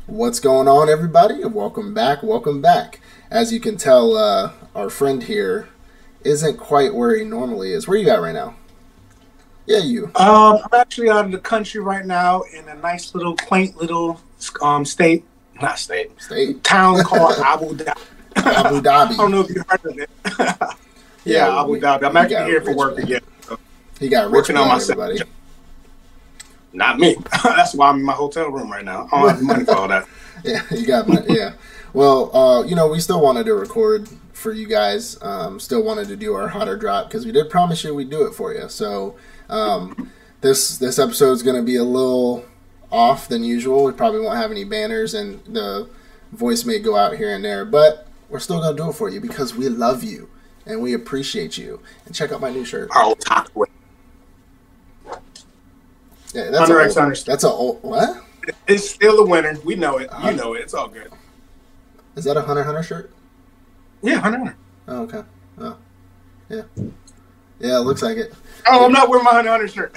What's going on, everybody? Welcome back. Welcome back. As you can tell, our friend here isn't quite where he normally is. Where you at right now? Yeah, you. I'm actually out of the country right now in a nice little quaint little state, not state, town called Abu Dhabi. Abu Dhabi. I don't know if you heard of it. yeah, Abu Dhabi. I'm actually here for work again. So he got rich working on my everybody. Not me. That's why I'm in my hotel room right now. I don't have money for all that. Yeah, you got money. Yeah. Well, we still wanted to record for you guys. Still wanted to do our hotter drop because we did promise you we'd do it for you. So this episode is going to be a little off than usual. We probably won't have any banners, and the voice may go out here and there, but we're still going to do it for you because we love you and we appreciate you. And check out my new shirt. Our top way. Yeah, that's a old what? It's still the winter. We know it. You know it. It's all good. Is that a Hunter shirt? Yeah, Hunter. Oh, okay. Oh, yeah. Yeah, it looks like it. Oh, I'm not wearing my Hunter shirt.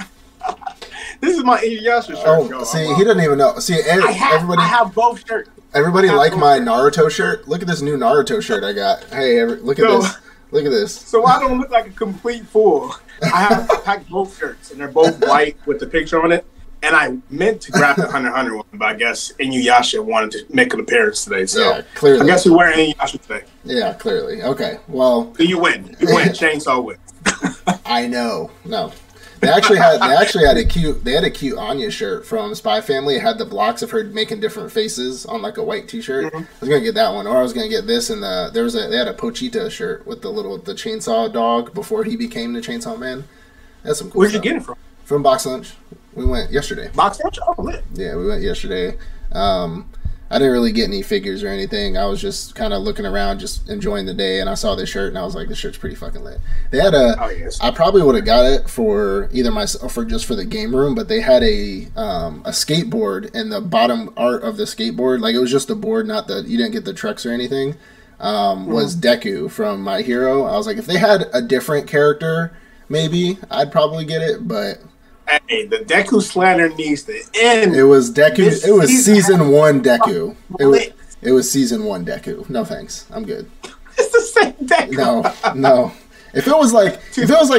This is my Inuyasha shirt. Oh, see, he doesn't even know. See, everybody. I have both shirts. Everybody like my Naruto shirt. Look at this new Naruto shirt I got. Hey, look at this. Look at this. So I don't look like a complete fool. I packed both shirts, and they're both white with the picture on it. And I meant to grab the Hunter one, but I guess Inuyasha wanted to make an appearance today. So yeah, clearly. I guess we're wearing Inuyasha today. Yeah, clearly. Okay, well. So you win. You win. Chainsaw win. I know. No. They actually had a cute Anya shirt from Spy Family. It had the blocks of her making different faces on like a white T-shirt. Mm-hmm. I was gonna get that one, or I was gonna get this. And they had a Pochita shirt with the chainsaw dog before he became the Chainsaw Man. That's some cool. Where'd stuff. You get it from? From Box Lunch. We went yesterday. Box Lunch? Oh, lit. Yeah, we went yesterday. I didn't really get any figures or anything. I was just kind of looking around, just enjoying the day, and I saw this shirt, and I was like, this shirt's pretty fucking lit. They had I probably would have got it for either myself or just for the game room, but they had a skateboard, and the bottom art of the skateboard, like it was just a board, you didn't get the trucks or anything, was Deku from My Hero. I was like, if they had a different character, maybe I'd probably get it, but... Hey, the Deku slander needs to end. It was Deku. It was season 1 Deku. It was season 1 Deku. No thanks. I'm good. It's the same Deku. No. If it was like a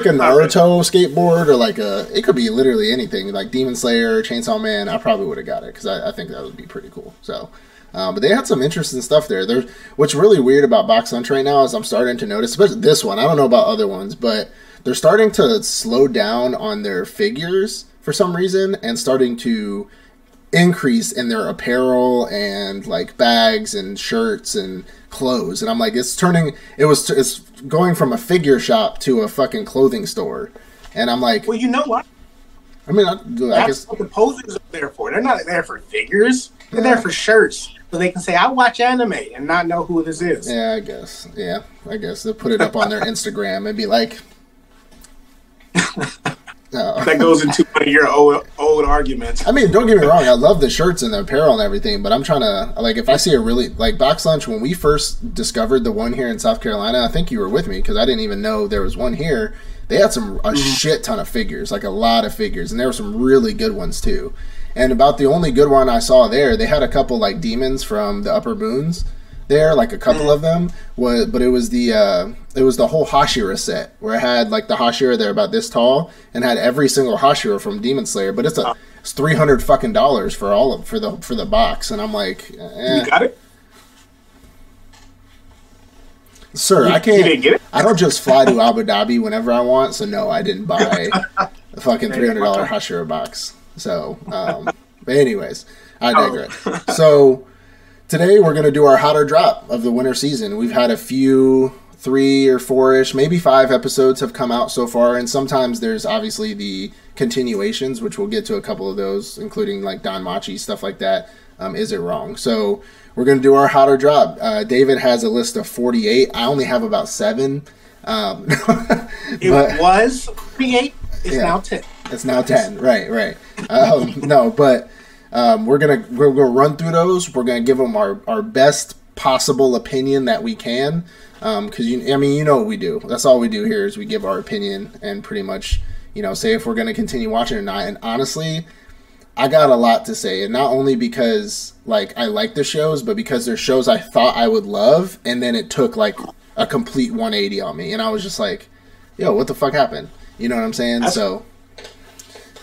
Naruto skateboard or it could be literally anything like Demon Slayer, Chainsaw Man, I probably would have got it because I think that would be pretty cool. So, but they had some interesting stuff there. What's really weird about Box Lunch right now is I'm starting to notice, especially this one. I don't know about other ones, but they're starting to slow down on their figures for some reason and starting to increase in their apparel and like bags and shirts and clothes. And I'm like, it's going from a figure shop to a fucking clothing store. And I'm like, well, you know what? I mean, I guess what the posers are there for. They're not there for figures. They're there for shirts. So they can say, I watch anime and not know who this is. Yeah, I guess. Yeah, I guess. They'll put it up on their Instagram and be like... That goes into one of your old arguments. I mean, don't get me wrong. I love the shirts and the apparel and everything, but I'm trying to, like, if I see a really, like, Box Lunch, when we first discovered the one here in South Carolina, I think you were with me because I didn't even know there was one here. They had a shit ton of figures, like a lot of figures, and there were some really good ones too. And about the only good one I saw there, they had a couple, like, demons from the Upper Moons there, like a couple of them, but it was the whole Hashira set where it had like the Hashira there about this tall and had every single Hashira from Demon Slayer, but it's $300 fucking for the box, and I'm like, You got it, sir. I can't. You didn't get it? I don't just fly to Abu Dhabi whenever I want, so no, I didn't buy a fucking $300 Hashira box. So, but anyways, I digress. So. Today we're going to do our hotter drop of the winter season. We've had a few, 3 or 4-ish, maybe 5 episodes have come out so far, and sometimes there's obviously the continuations, which we'll get to a couple of those, including like Danmachi, stuff like that. Is it wrong? So we're going to do our hotter drop. David has a list of 48. I only have about 7. It was 48. It's now 10. It's now 10. Right. No, but... we're gonna run through those. We're gonna give them our best possible opinion that we can, because you know what we do. That's all we do here is we give our opinion and pretty much say if we're gonna continue watching or not. And honestly, I got a lot to say, and not only because like I like the shows, but because they're shows I thought I would love, and then it took like a complete 180 on me, and I was just like, "Yo, what the fuck happened?" You know what I'm saying? So,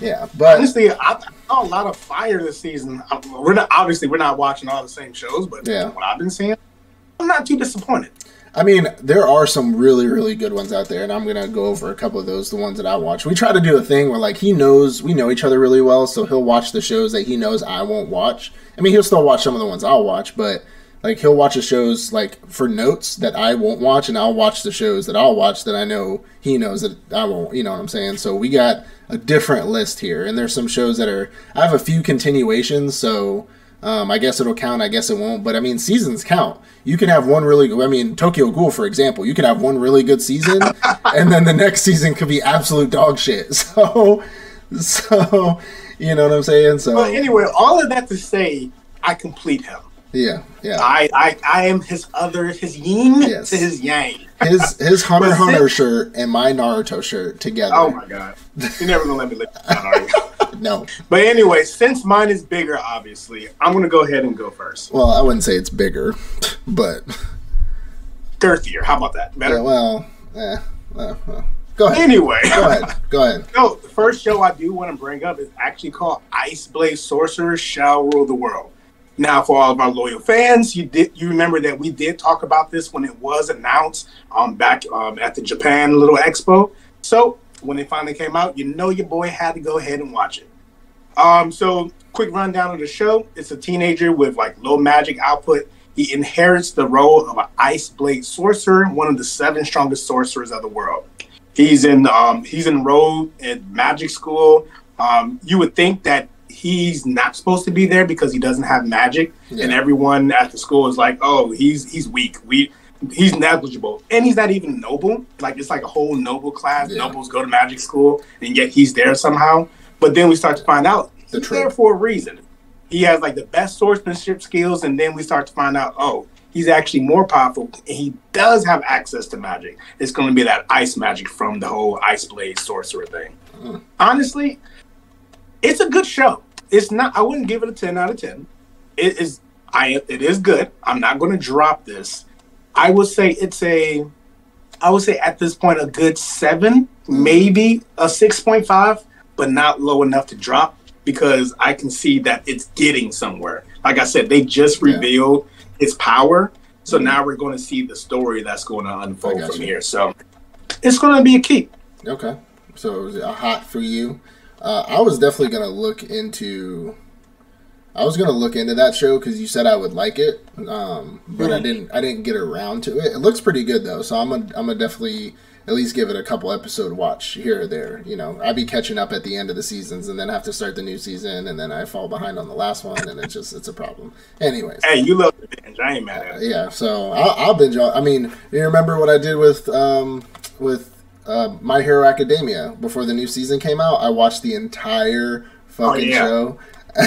yeah. But honestly, I saw a lot of fire this season. We're not watching all the same shows, but what I've been seeing, I'm not too disappointed. I mean, there are some really, really good ones out there, and I'm going to go over a couple of those, the ones that I watch. We try to do a thing where, like, we know each other really well, so he'll watch the shows that he knows I won't watch. I mean, he'll still watch some of the ones I'll watch, but, like, he'll watch the shows, like, for notes that I won't watch, and I'll watch the shows that I'll watch that I know he knows that I won't, you know what I'm saying? So we got a different list here, and there's some shows that are, I have a few continuations, so I guess it'll count, I guess it won't, but I mean, seasons count. You can have one really, I mean, Tokyo Ghoul, for example, you can have one really good season, and then the next season could be absolute dog shit. So, you know what I'm saying? So, but anyway, all of that to say, I complete him. Yeah. I am his yin to his yang. His Hunter shirt and my Naruto shirt together. Oh my god. You're never gonna let me live that, are you? No. But anyway, since mine is bigger, obviously, I'm gonna go ahead and go first. Well, I wouldn't say it's bigger, but girthier. How about that? Better? Yeah, go ahead. Anyway. Go ahead. No, the first show I do want to bring up is actually called Ice Blade Sorcerer Shall Rule the World. Now, for all of our loyal fans, you remember that we did talk about this when it was announced back at the Japan Little Expo. So when it finally came out, you know your boy had to go ahead and watch it. So quick rundown of the show. It's a teenager with like low magic output. He inherits the role of an Ice Blade Sorcerer, one of the 7 strongest sorcerers of the world. He's enrolled in magic school. You would think that he's not supposed to be there because he doesn't have magic, and everyone at the school is like, "Oh, he's weak. He's negligible, and he's not even noble. Like it's like a whole noble class. Yeah. Nobles go to magic school, and yet he's there somehow." But then we start to find out he's there for a reason. He has like the best swordsmanship skills, and then we start to find out, oh, he's actually more powerful, and he does have access to magic. It's going to be that ice magic from the whole Ice Blade Sorcerer thing. Honestly, it's a good show. It's not. I wouldn't give it a 10 out of 10. It is good. I'm not going to drop this. I would say at this point a good 7, maybe a 6.5, but not low enough to drop because I can see that it's getting somewhere. Like I said, they just revealed its power, so now we're going to see the story that's going to unfold from here. So it's going to be a keep. Okay, so it was a hot for you. I was definitely gonna look into that show because you said I would like it, but I didn't get around to it. It looks pretty good though, so I'm gonna definitely at least give it a couple episode watch here or there. You know, I'd be catching up at the end of the seasons and then have to start the new season, and then I fall behind on the last one, and it's a problem. Anyways, hey, you love the binge. I ain't mad at it. Yeah, so I'll binge. I mean, you remember what I did with My Hero Academia before the new season came out? I watched the entire fucking show.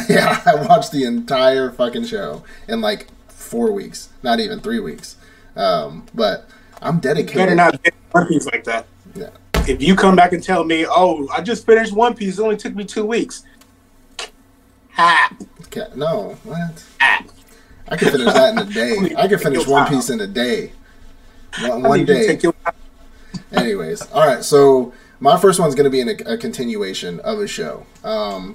Yeah, I watched the entire fucking show in like 4 weeks, not even 3 weeks. But I'm dedicated. You better not get One Piece like that. Yeah. If you come back and tell me, "Oh, I just finished One Piece. It only took me 2 weeks." Okay, no, what? I could finish that in a day. I could finish One Piece in a day. One day. Anyways, all right. So my first one's going to be a continuation of a show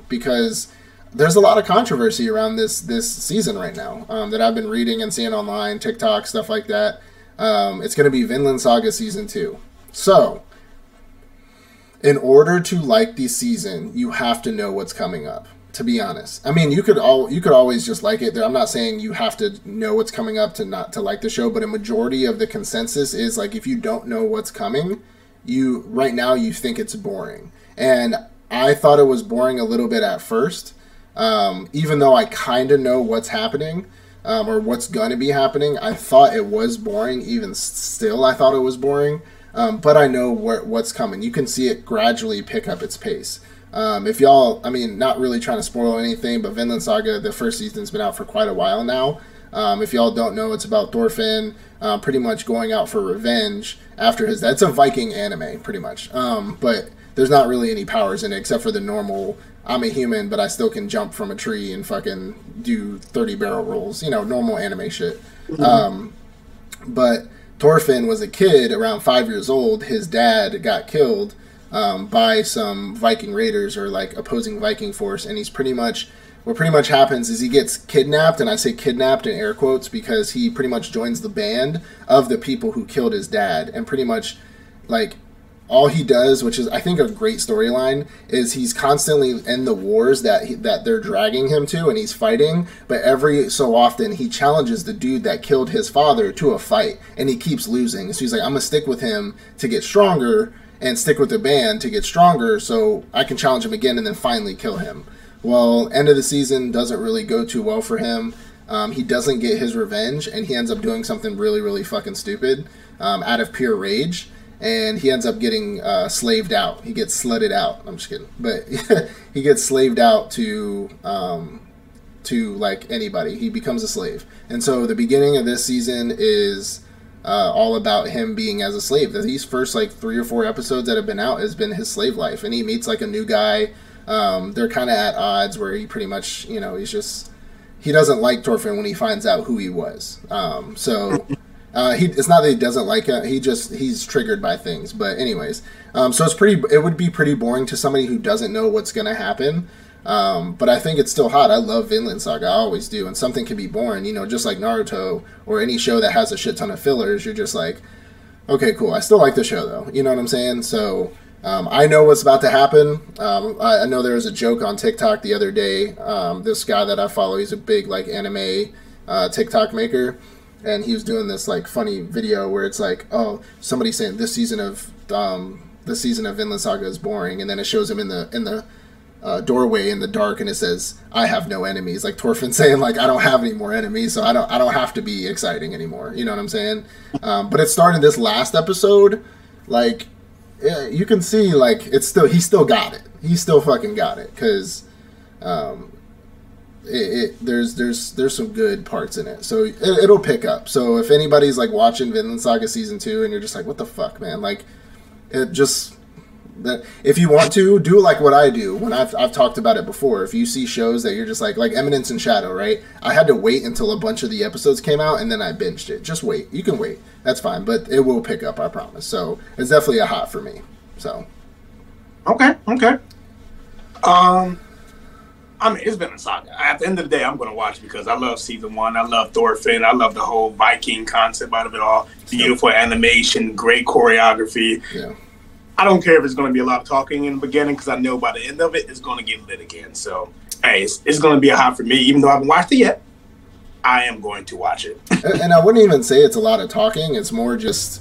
because there's a lot of controversy around this season right now that I've been reading and seeing online, TikTok, stuff like that. It's going to be Vinland Saga Season 2. So, in order to like the season, you have to know what's coming up. To be honest, I mean, you could always just like it. I'm not saying you have to know what's coming up to not to like the show, but a majority of the consensus is like if you don't know what's coming, right now you think it's boring. And I thought it was boring a little bit at first, even though I kind of know what's happening or what's going to be happening. I thought it was boring. Even still, I thought it was boring. But I know what's coming. You can see it gradually pick up its pace. If y'all, I mean, not really trying to spoil anything, but Vinland Saga, the first season's been out for quite a while now. If y'all don't know, it's about Thorfinn pretty much going out for revenge after that's a Viking anime, pretty much. But there's not really any powers in it except for the normal I'm a human, but I still can jump from a tree and fucking do 30 barrel rolls, you know, normal anime shit. But Thorfinn was a kid around 5 years old. His dad got killed by some Viking raiders or like opposing Viking force, and he's pretty much what pretty much happens is he gets kidnapped, and I say kidnapped in air quotes because he pretty much joins the band of the people who killed his dad, and pretty much like all he does, which is I think a great storyline, is he's constantly in the wars that they're dragging him to, and he's fighting. But every so often, he challenges the dude that killed his father to a fight, and he keeps losing. So he's like, I'm gonna stick with him to get stronger, and stick with the band to get stronger, so I can challenge him again, and then finally kill him. Well, end of the season doesn't really go too well for him. He doesn't get his revenge, and he ends up doing something really, really fucking stupid out of pure rage. And he ends up getting slaved out. He gets slutted out. I'm just kidding, but he gets slaved out to like anybody. He becomes a slave. And so the beginning of this season is all about him being as a slave. These first like 3 or 4 episodes that have been out has been his slave life, and he meets like a new guy. They're kind of at odds where he pretty much, you know, he doesn't like Thorfinn when he finds out who he was. It's not that he doesn't like it. He's triggered by things. But anyways, so it would be pretty boring to somebody who doesn't know what's going to happen. But I think it's still hot. I love Vinland Saga. I always do. And something can be boring, you know, just like Naruto or any show that has a shit ton of fillers. You're just like, okay, cool. I still like the show though. You know what I'm saying? So, I know what's about to happen. I know there was a joke on TikTok the other day. This guy that I follow, he's a big like anime TikTok maker. And he was doing this like funny video where it's like, oh, somebody saying this season of Vinland Saga is boring, and then it shows him in the doorway in the dark, and it says, "I have no enemies." Like Thorfinn saying, like, I don't have any more enemies, so I don't have to be exciting anymore. You know what I'm saying? But it started this last episode, like you can see like he still got it. He still fucking got it because. There's some good parts in it, so it'll pick up. So if anybody's like watching Vinland Saga season 2 and you're just like, what the fuck, man, like it just that if you want to do like what I do when I've talked about it before, if you see shows that you're just like Eminence and Shadow, right? I had to wait until a bunch of the episodes came out and then I binged it. Just wait, you can wait, that's fine, but it will pick up, I promise. So it's definitely a hot for me. So okay. I mean, it's been a saga. At the end of the day, I'm going to watch it because I love season 1. I love Thorfinn. I love the whole Viking concept out of it all. Beautiful animation, great choreography. Yeah. I don't care if it's going to be a lot of talking in the beginning because I know by the end of it, it's going to get lit again. So, hey, it's going to be a hot for me. Even though I haven't watched it yet, I am going to watch it. And I wouldn't even say it's a lot of talking. It's more just,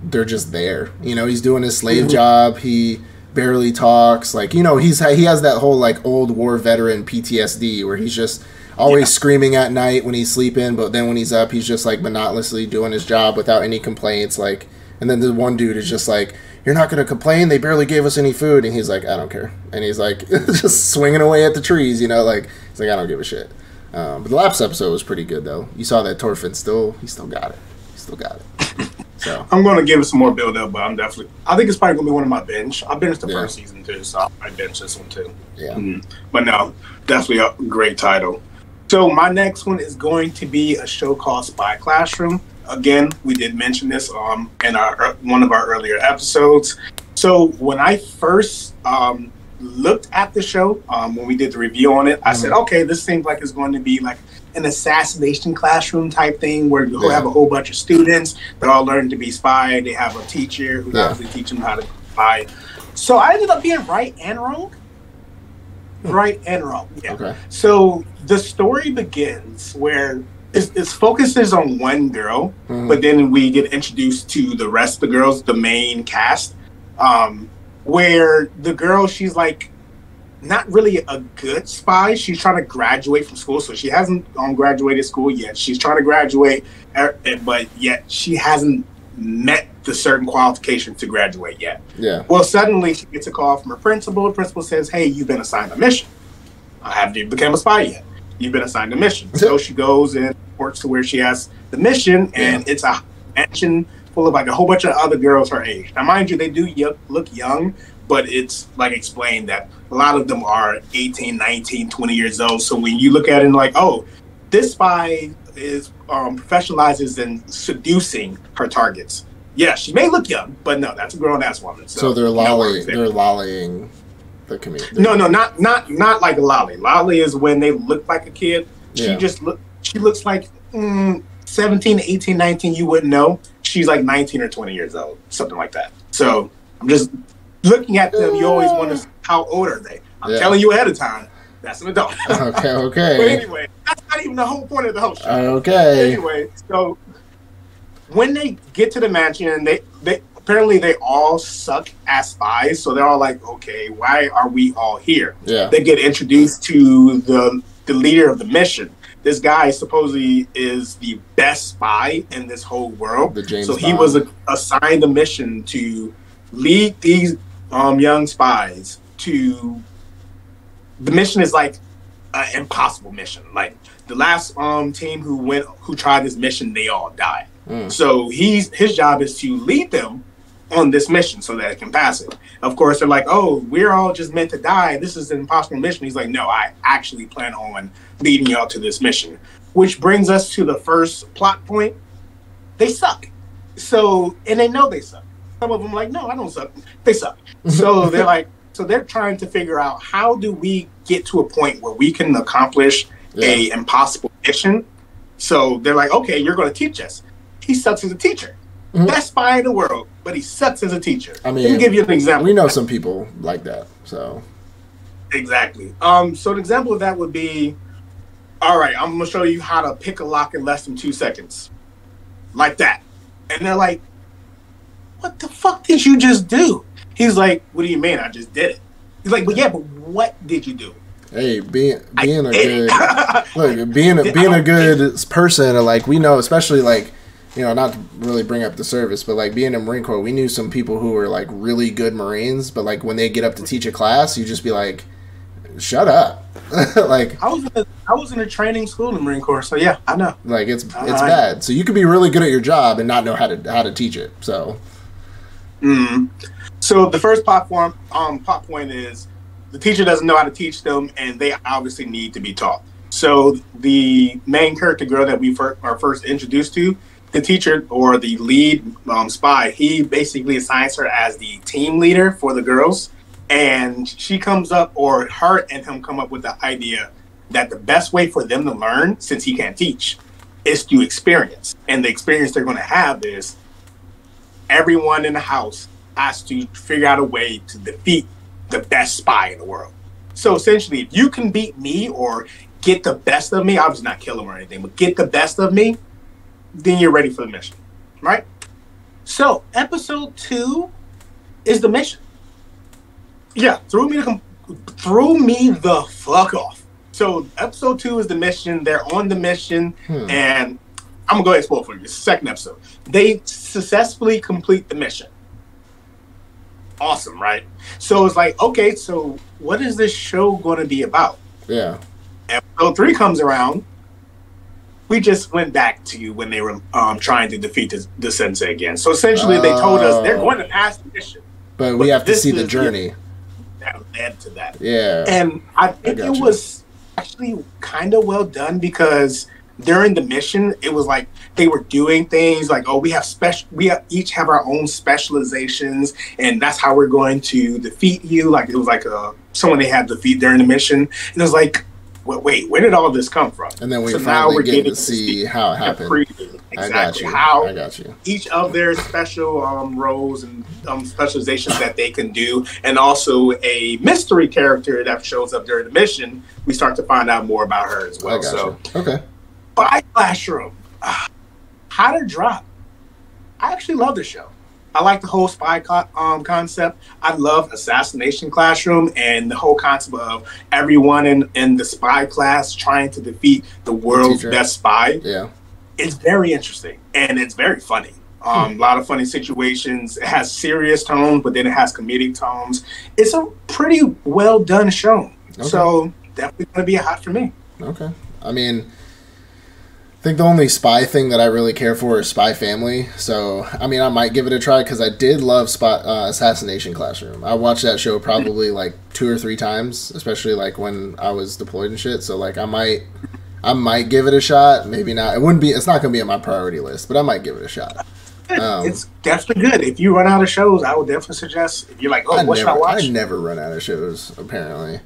they're just there. You know, he's doing his slave job. He barely talks, like, you know, he has that whole like old war veteran PTSD where he's just always screaming at night when he's sleeping, but then when he's up he's just like monotonously doing his job without any complaints, like, and then the one dude is just like, you're not gonna complain, they barely gave us any food, and he's like, I don't care, and he's like just swinging away at the trees, you know, like he's like, I don't give a shit. But the last episode was pretty good though. You saw that Thorfinn still got it. So I'm going to give it some more build up, but I think it's probably going to be one of my binge. I binged the first season too, so I binge this one too. Yeah. But no, definitely a great title. So my next one is going to be a show called Spy Classroom. Again, we did mention this in one of our earlier episodes. So when I first looked at the show, when we did the review on it, I said, okay, this seems like it's going to be like an assassination classroom type thing where you'll have a whole bunch of students that all learn to be spy. They have a teacher who's obviously teaching them how to spy. So I ended up being right and wrong. Yeah. Okay. So the story begins where it focuses on one girl, but then we get introduced to the rest of the girls, the main cast, where the girl, she's like not really a good spy. She's trying to graduate from school, so she hasn't graduated school yet. She's trying to graduate, but yet she hasn't met the certain qualifications to graduate yet. Yeah. Well, suddenly she gets a call from her principal. The principal says, hey, you've been assigned a mission. Have you become a spy yet? You've been assigned a mission. So she goes and reports to where she has the mission, and it's a mansion full of like a whole bunch of other girls her age. Now, mind you, they do look young, but it's like explained that a lot of them are 18, 19, 20 years old. So when you look at it and like, oh, this spy is professionalizes in seducing her targets. Yeah, she may look young, but no, that's a grown-ass woman. So they're lollying the community. No, not like a lolly. Lolly is when they look like a kid. She looks like 17, 18, 19, you wouldn't know. She's like 19 or 20 years old, something like that. So I'm just looking at them. You always wonder, how old are they? I'm telling you ahead of time, that's an adult. Okay. But anyway, that's not even the whole point of the whole show. Okay. Anyway, so when they get to the mansion, they apparently they all suck as spies. So they're all like, okay, why are we all here? Yeah. They get introduced to the leader of the mission. This guy supposedly is the best spy in this whole world. So he was assigned the mission to lead these young spies to. The mission is like an impossible mission. Like the last team who tried this mission, they all died. So his job is to lead them on this mission so that it can pass it. Of course, they're like, oh, we're all just meant to die. This is an impossible mission. He's like, no, I actually plan on leading y'all to this mission. Which brings us to the first plot point. They suck. So, and they know they suck. Some of them are like, no, I don't suck. They suck. So they're like, so they're trying to figure out, how do we get to a point where we can accomplish a impossible mission? So they're like, okay, you're going to teach us. He sucks as a teacher. Best spy in the world, but he sucks as a teacher. I mean, let me give you an example. We know some people like that, so. Exactly. So an example of that would be, all right, I'm going to show you how to pick a lock in less than 2 seconds. Like that. And they're like, what the fuck did you just do? He's like, what do you mean? I just did it. He's like, but yeah, but what did you do? Hey, being a good person, like, we know, especially like, you know, not to really bring up the service, but like being in Marine Corps, we knew some people who were like really good Marines, but like when they get up to teach a class, you just be like, shut up. Like, I was in a training school in the Marine Corps, so yeah, I know. Like it's bad. So you could be really good at your job and not know how to teach it. So. So the first plot point is the teacher doesn't know how to teach them, and they obviously need to be taught. So the main character girl that we are first introduced to, the teacher or the lead spy, he basically assigns her as the team leader for the girls. And she comes up, or her and him come up with the idea that the best way for them to learn, since he can't teach, is through experience. And the experience they're going to have is everyone in the house has to figure out a way to defeat the best spy in the world. So essentially, if you can beat me or get the best of me, obviously not kill him or anything, but get the best of me, then you're ready for the mission, right? So episode 2 is the mission. Yeah, threw me the fuck off. So episode 2 is the mission. They're on the mission, and I'm gonna go ahead and spoil for you. It's the second episode. They successfully complete the mission. Awesome, right? So it's like, okay, so what is this show going to be about? Yeah. Episode 3 comes around. We just went back to when they were trying to defeat the sensei again. So essentially, they told us they're going to pass the mission, but we have to see the journey that led to that. Yeah, and I think it was actually kind of well done, because during the mission, it was like they were doing things like, oh, we each have our own specializations, and that's how we're going to defeat you. Like it was like someone they had to defeat during the mission, and it was like, wait, where did all this come from? And then we finally get to see how it happened. Exactly. I got you. Each of their special roles and specializations that they can do, and also a mystery character that shows up during the mission. We start to find out more about her as well. So, okay. Spy Classroom, how to drop. I actually love the show. I like the whole spy concept. I love Assassination Classroom and the whole concept of everyone in the spy class trying to defeat the world's best spy. Yeah. It's very interesting, and it's very funny. A lot of funny situations. It has serious tones, but then it has comedic tones. It's a pretty well done show. Okay. So definitely going to be a hot for me. Okay. I mean, I think the only spy thing that I really care for is Spy Family. So, I mean, I might give it a try because I did love Assassination Classroom. I watched that show probably like 2 or 3 times, especially like when I was deployed and shit. So, like, I might give it a shot. Maybe not. It's not going to be on my priority list, but I might give it a shot. It's definitely good. If you run out of shows, I would definitely suggest. If you're like, what should I watch? I never run out of shows, apparently.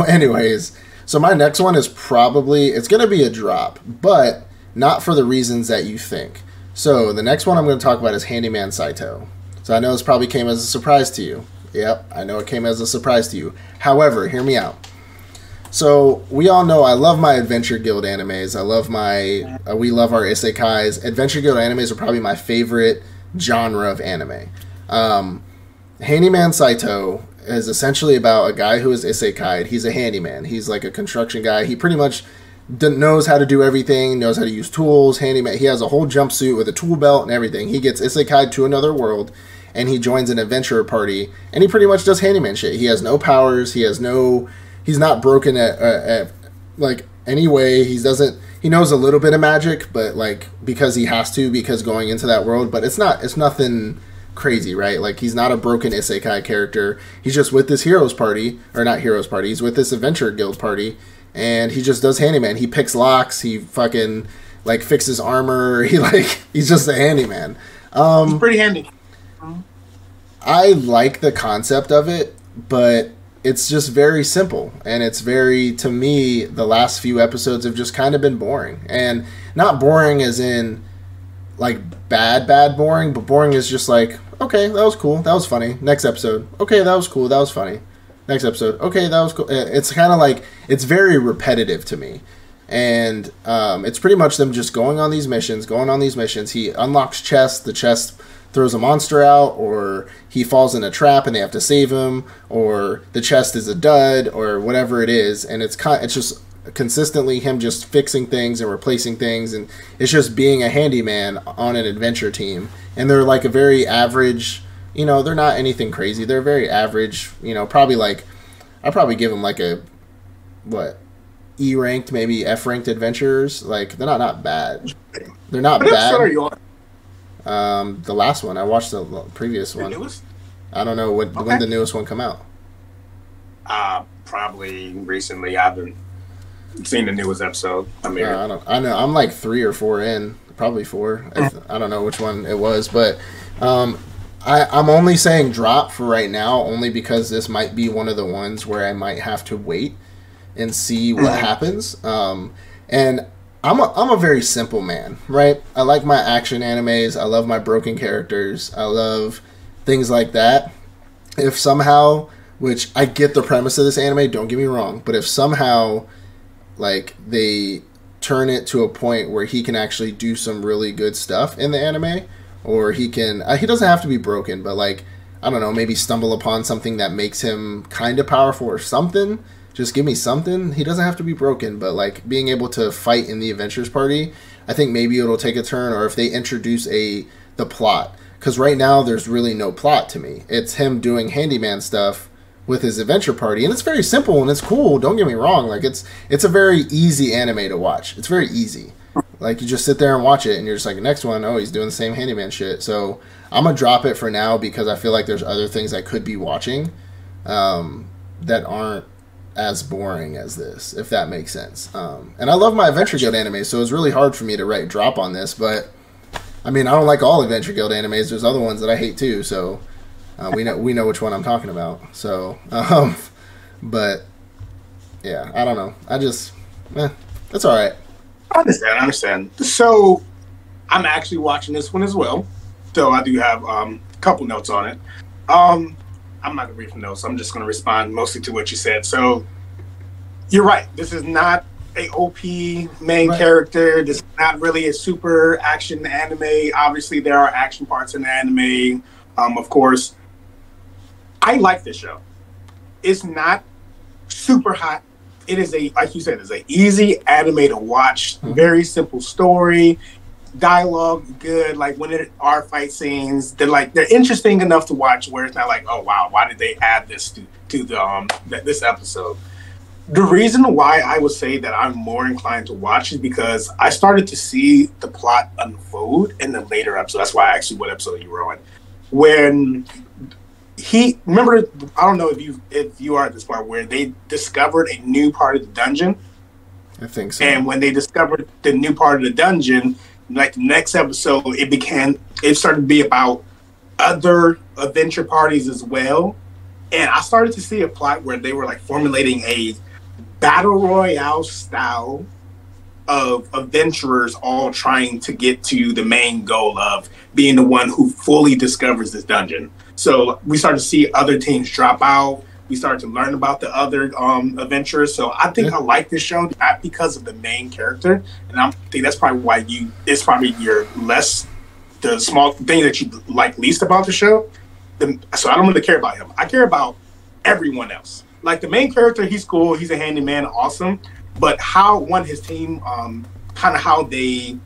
Anyways. So my next one is it's going to be a drop, but not for the reasons that you think. So the next one I'm going to talk about is Handyman Saitou. So I know this probably came as a surprise to you. Yep, I know it came as a surprise to you. However, hear me out. So we all know I love my Adventure Guild animes. We love our isekais. Adventure Guild animes are probably my favorite genre of anime. Handyman Saitou is essentially about a guy who is isekai'd. He's a handyman. He's like a construction guy. He pretty much knows how to do everything, knows how to use tools, handyman. He has a whole jumpsuit with a tool belt and everything. He gets isekai'd to another world, and he joins an adventurer party, and he pretty much does handyman shit. He has no powers. He's not broken at like any way. He knows a little bit of magic, but like because he has to, because going into that world, but it's nothing crazy, right? Like, he's not a broken isekai character. He's just with this heroes party, or not heroes party, he's with this adventure guild party, and he just does handyman. He picks locks, he fucking like fixes armor, he's just a handyman. He's pretty handy. I like the concept of it, but it's just very simple, and it's very, to me, the last few episodes have just kind of been boring. And not boring as in like bad boring, but boring is just like, okay, that was cool, that was funny, next episode, okay, that was cool, that was funny, next episode, okay, that was cool. It's kind of like, it's very repetitive to me. And it's pretty much them just going on these missions. He unlocks chests, the chest throws a monster out, or he falls in a trap and they have to save him, or the chest is a dud, or whatever it is. And it's just consistently him just fixing things and replacing things, and it's just being a handyman on an adventure team. And they're like a very average, they're not anything crazy, they're very average, probably like, I'd probably give them like a E ranked, maybe F ranked adventurers. Like, they're not bad, they're not what bad. Episode are you on? The last one. I watched the previous one. Newest? I don't know when the newest one come out. Probably recently. I haven't seen the newest episode. I know. I'm like 3 or 4 in, probably 4. I don't know which one it was, but I'm only saying drop for right now, only because this might be one of the ones where I might have to wait and see what happens. And I'm a very simple man, right? I like my action animes. I love my broken characters. I love things like that. If somehow, which I get the premise of this anime, don't get me wrong, but if somehow like they turn it to a point where he can actually do some really good stuff in the anime, or he doesn't have to be broken, but like, I don't know, maybe stumble upon something that makes him kind of powerful or something. Just give me something. He doesn't have to be broken, but like being able to fight in the adventures party, I think maybe it'll take a turn. Or if they introduce the plot, because right now there's really no plot to me. It's him doing handyman stuff with his adventure party, and it's very simple and it's cool. Don't get me wrong. Like, it's a very easy anime to watch. It's very easy. Like, you just sit there and watch it, and you're just like, next one, oh, he's doing the same handyman shit. So I'm gonna drop it for now because I feel like there's other things I could be watching that aren't as boring as this, if that makes sense. And I love my Adventure Guild anime, so it's really hard for me to write drop on this, but I mean, I don't like all Adventure Guild animes. There's other ones that I hate too, so we know which one I'm talking about. So but yeah, I don't know, it's all right. I understand. So I'm actually watching this one as well, so I do have a couple notes on it. I'm not going to read from notes. I'm just going to respond mostly to what you said. So you're right. This is not a OP main character. This is not really a super action anime. Obviously, there are action parts in the anime. Of course, I like this show. It's not super hot. It is like you said, it's an easy anime to watch. Very simple story. Dialogue good. Like, when there are fight scenes, they're interesting enough to watch where it's not like, oh wow, why did they add this to the this episode? The reason why I would say that I'm more inclined to watch is because I started to see the plot unfold in the later episode. That's why I asked you what episode you were on. When he remember, I don't know if you are at this part where they discovered a new part of the dungeon. I think so. And when they discovered the new part of the dungeon, like the next episode, it started to be about other adventure parties as well. And I started to see a plot where they were like formulating a battle royale style of adventurers all trying to get to the main goal of being the one who fully discovers this dungeon. So we started to see other teams drop out. We started to learn about the other adventurers. So I think I like this show not because of the main character, and I think that's probably why it's probably the small thing that you like least about the show. So I don't really care about him. I care about everyone else. Like the main character, he's cool. He's a handyman, awesome. But how his team, kind of how they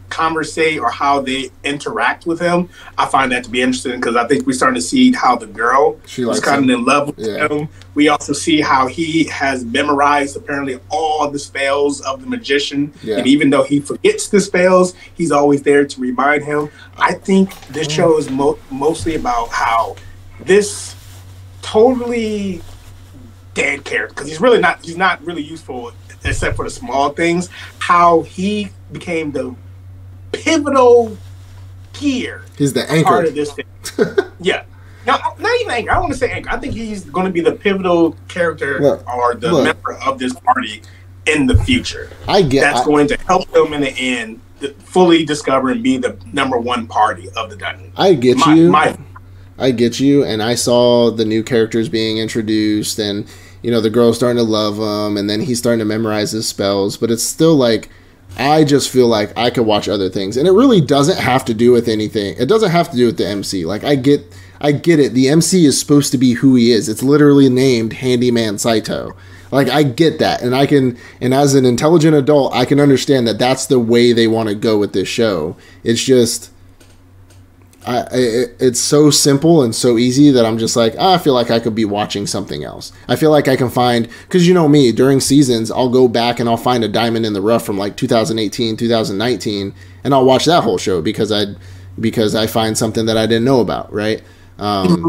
conversate or how they interact with him, I find that to be interesting because I think we're starting to see how the girl is kind of in love with him. We also see how he has memorized apparently all the spells of the magician, and even though he forgets the spells, he's always there to remind him. I think this show is mostly about how this totally dead character, because he's not really useful except for the small things, how he became the pivotal gear. He's the anchor part of this thing. Yeah. Now, not even anchor. I don't want to say anchor. I think he's going to be the pivotal character or the member of this party in the future. That's going to help them in the end fully discover and be the #1 party of the dungeon. I get you, and I saw the new characters being introduced, and the girl's starting to love him, and then he's starting to memorize his spells, but it's still like, I just feel like I could watch other things, and it really doesn't have to do with anything. It doesn't have to do with the MC. Like, I get it. The MC is supposed to be who he is. It's literally named Handyman Saitou. Like, I get that, and as an intelligent adult, I can understand that that's the way they want to go with this show. It's just, it's so simple and so easy that I'm just like, I feel like I could be watching something else. I feel like I can find, because me, during seasons, I'll go back and I'll find a diamond in the rough from like 2018, 2019, and I'll watch that whole show because I find something that I didn't know about, right?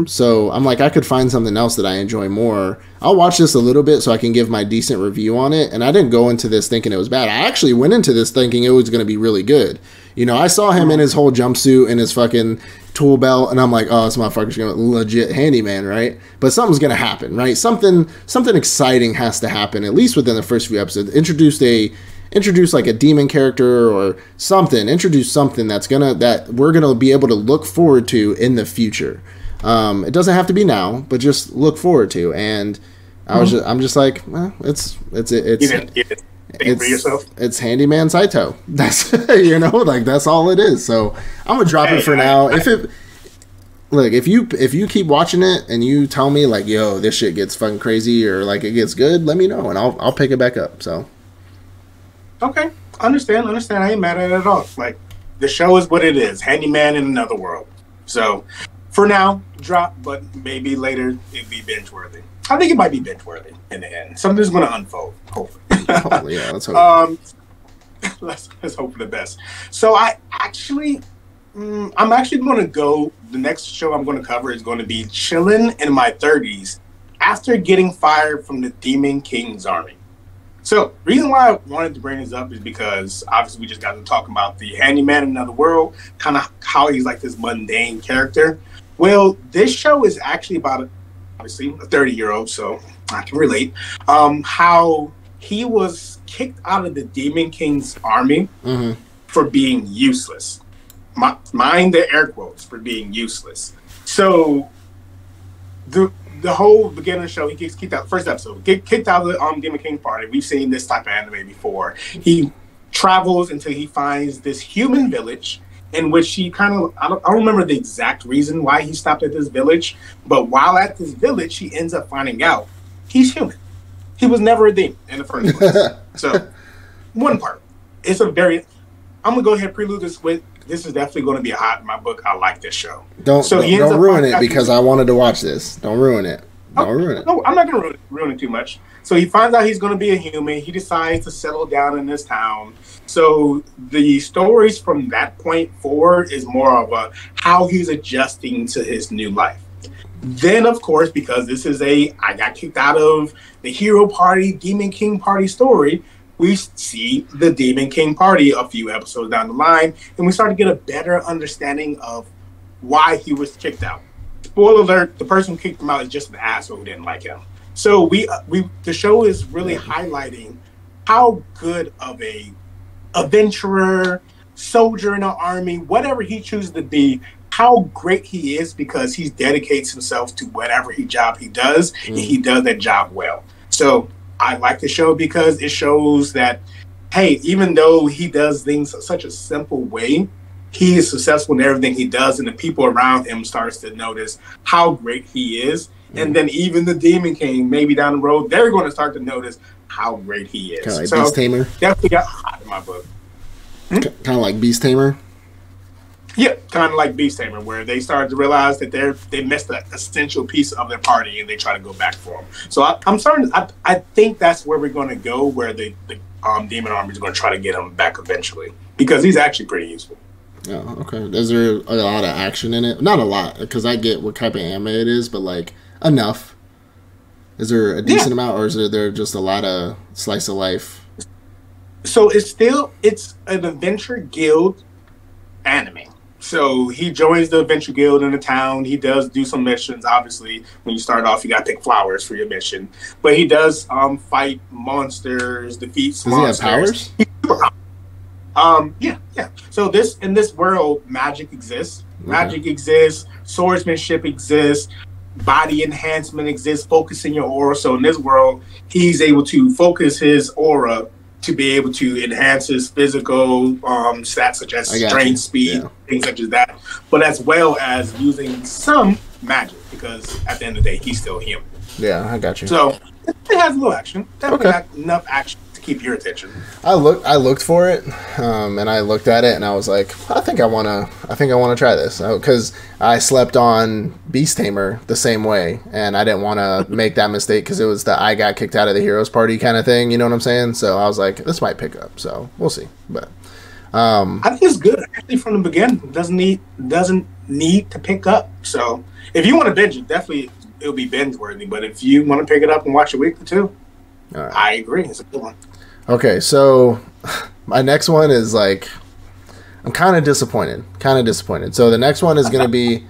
So I'm like, I could find something else that I enjoy more. I'll watch this a little bit so I can give my decent review on it, and I didn't go into this thinking it was bad. I actually went into this thinking it was going to be really good. I saw him in his whole jumpsuit and his fucking tool belt, and I'm like, oh, this motherfucker's going to legit handyman, right? But something's going to happen, right? Something exciting has to happen, at least within the first few episodes. Introduce like a demon character or something. Introduce something that we're gonna be able to look forward to in the future. It doesn't have to be now, but just look forward to. And I'm just like, well, it's for yourself. It's Handyman Saitou. That's like that's all it is. So I'm gonna drop it for now. If you keep watching it and you tell me like, yo, this shit gets fucking crazy or like it gets good, let me know and I'll pick it back up. So. Okay, understand. I ain't mad at it at all. Like, the show is what it is. Handyman in another world. So, for now, drop, but maybe later it'll be binge-worthy. I think it might be binge-worthy in the end. Something's going to unfold, hopefully. Yeah, let's hope. Let's hope for the best. So, I'm actually going to go, the next show I'm going to cover is going to be Chillin' in My 30s after getting fired from the Demon King's army. So, the reason why I wanted to bring this up is because obviously we just got to talk about the handyman in another world, kind of how he's like this mundane character. Well, this show is actually about, obviously, a 30-year-old, so I can relate, how he was kicked out of the Demon King's army for being useless. Mind the air quotes, for being useless. So, the whole beginning of the show, he gets kicked out. First episode, kicked out of the Demon King party. We've seen this type of anime before. He travels until he finds this human village in which he kind of, I don't remember the exact reason why he stopped at this village, but while at this village, he ends up finding out he's human. He was never a demon in the first place. So, one part. I'm going to go ahead and prelude this with, this is definitely going to be hot in my book. I like this show. Don't ruin it because I wanted to watch this. Don't ruin it. Don't ruin it. No, I'm not going to ruin it too much. So he finds out he's going to be a human. He decides to settle down in this town. So the stories from that point forward is more of a how he's adjusting to his new life. Then, of course, because this is I got kicked out of the hero party, Demon King party story, we see the Demon King party a few episodes down the line, and we start to get a better understanding of why he was kicked out. Spoiler alert, the person who kicked him out is just an asshole who didn't like him. So the show is really highlighting how good of a adventurer, soldier in the army, whatever he chooses to be, how great he is because he dedicates himself to whatever job he does, and he does that job well. So I like the show because it shows that, hey, even though he does things in such a simple way, he is successful in everything he does, and the people around him starts to notice how great he is. And then even the Demon King, maybe down the road, they're going to start to notice how great he is. Kind of like Beast Tamer? Definitely got hot in my book. Kind of like Beast Tamer? Yeah, kind of like Beast Tamer, where they started to realize that they missed an essential piece of their party, and they try to go back for him. So I think that's where we're going to go, where the Demon Army is going to try to get him back eventually, because he's actually pretty useful. Oh, okay. Is there a lot of action in it? Not a lot, because I get what type of anime it is, but like enough. Is there a decent amount, or is there just a lot of slice of life? So it's an adventure guild anime. So he joins the adventure guild in the town. He does do some missions. Obviously, when you start off, you got to pick flowers for your mission. But he does fight monsters, defeats monsters. Does he have powers? Yeah. So in this world, magic exists. Okay. Magic exists. Swordsmanship exists. Body enhancement exists. Focusing your aura. So in this world, he's able to focus his aura to be able to enhance his physical stats such as strength, speed, things such as that, but as well as using some magic, because at the end of the day, he's still human. Yeah, I got you. So it has a little action. Definitely got enough action to keep your attention. I looked for it, and I looked at it, and I was like, I think I wanna try this, because I slept on Beast Tamer the same way, and I didn't want to make that mistake because it was I got kicked out of the heroes party kind of thing. You know what I'm saying? So I was like, this might pick up. So we'll see. But I think it's good actually from the beginning. Doesn't need to pick up. So if you want to binge it, definitely it'll be binge worthy. But if you want to pick it up and watch it weekly too, right. I agree. It's a good one. Okay, so my next one is like, I'm kind of disappointed. So the next one is going to be,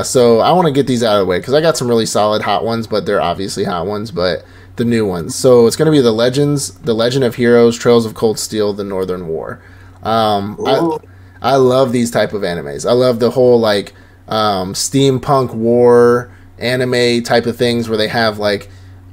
so I want to get these out of the way because I got some really solid hot ones, but they're obviously hot ones, but the new ones. So it's going to be the Legend of Heroes, Trails of Cold Steel, The Northern War. I love these type of animes. I love the whole like steampunk war anime type of things where they have like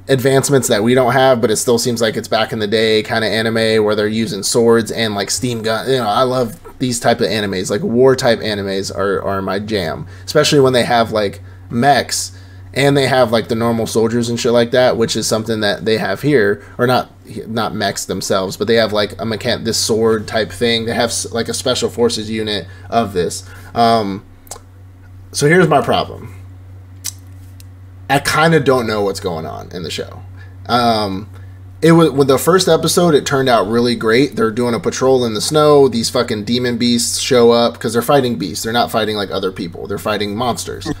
advancements that we don't have, but it still seems like it's back in the day kind of anime where they're using swords and like steam gun. You know, I love these type of animes. Like war type animes are my jam, especially when they have like mechs and they have like the normal soldiers and shit like that, which is something that they have here, or not mechs themselves, but they have like this sword type thing. They have like a special forces unit of this. So here's my problem. I kind of don't know what's going on in the show. It was with the first episode, it turned out really great. They're doing a patrol in the snow. These fucking demon beasts show up because they're fighting beasts. They're not fighting like other people. They're fighting monsters.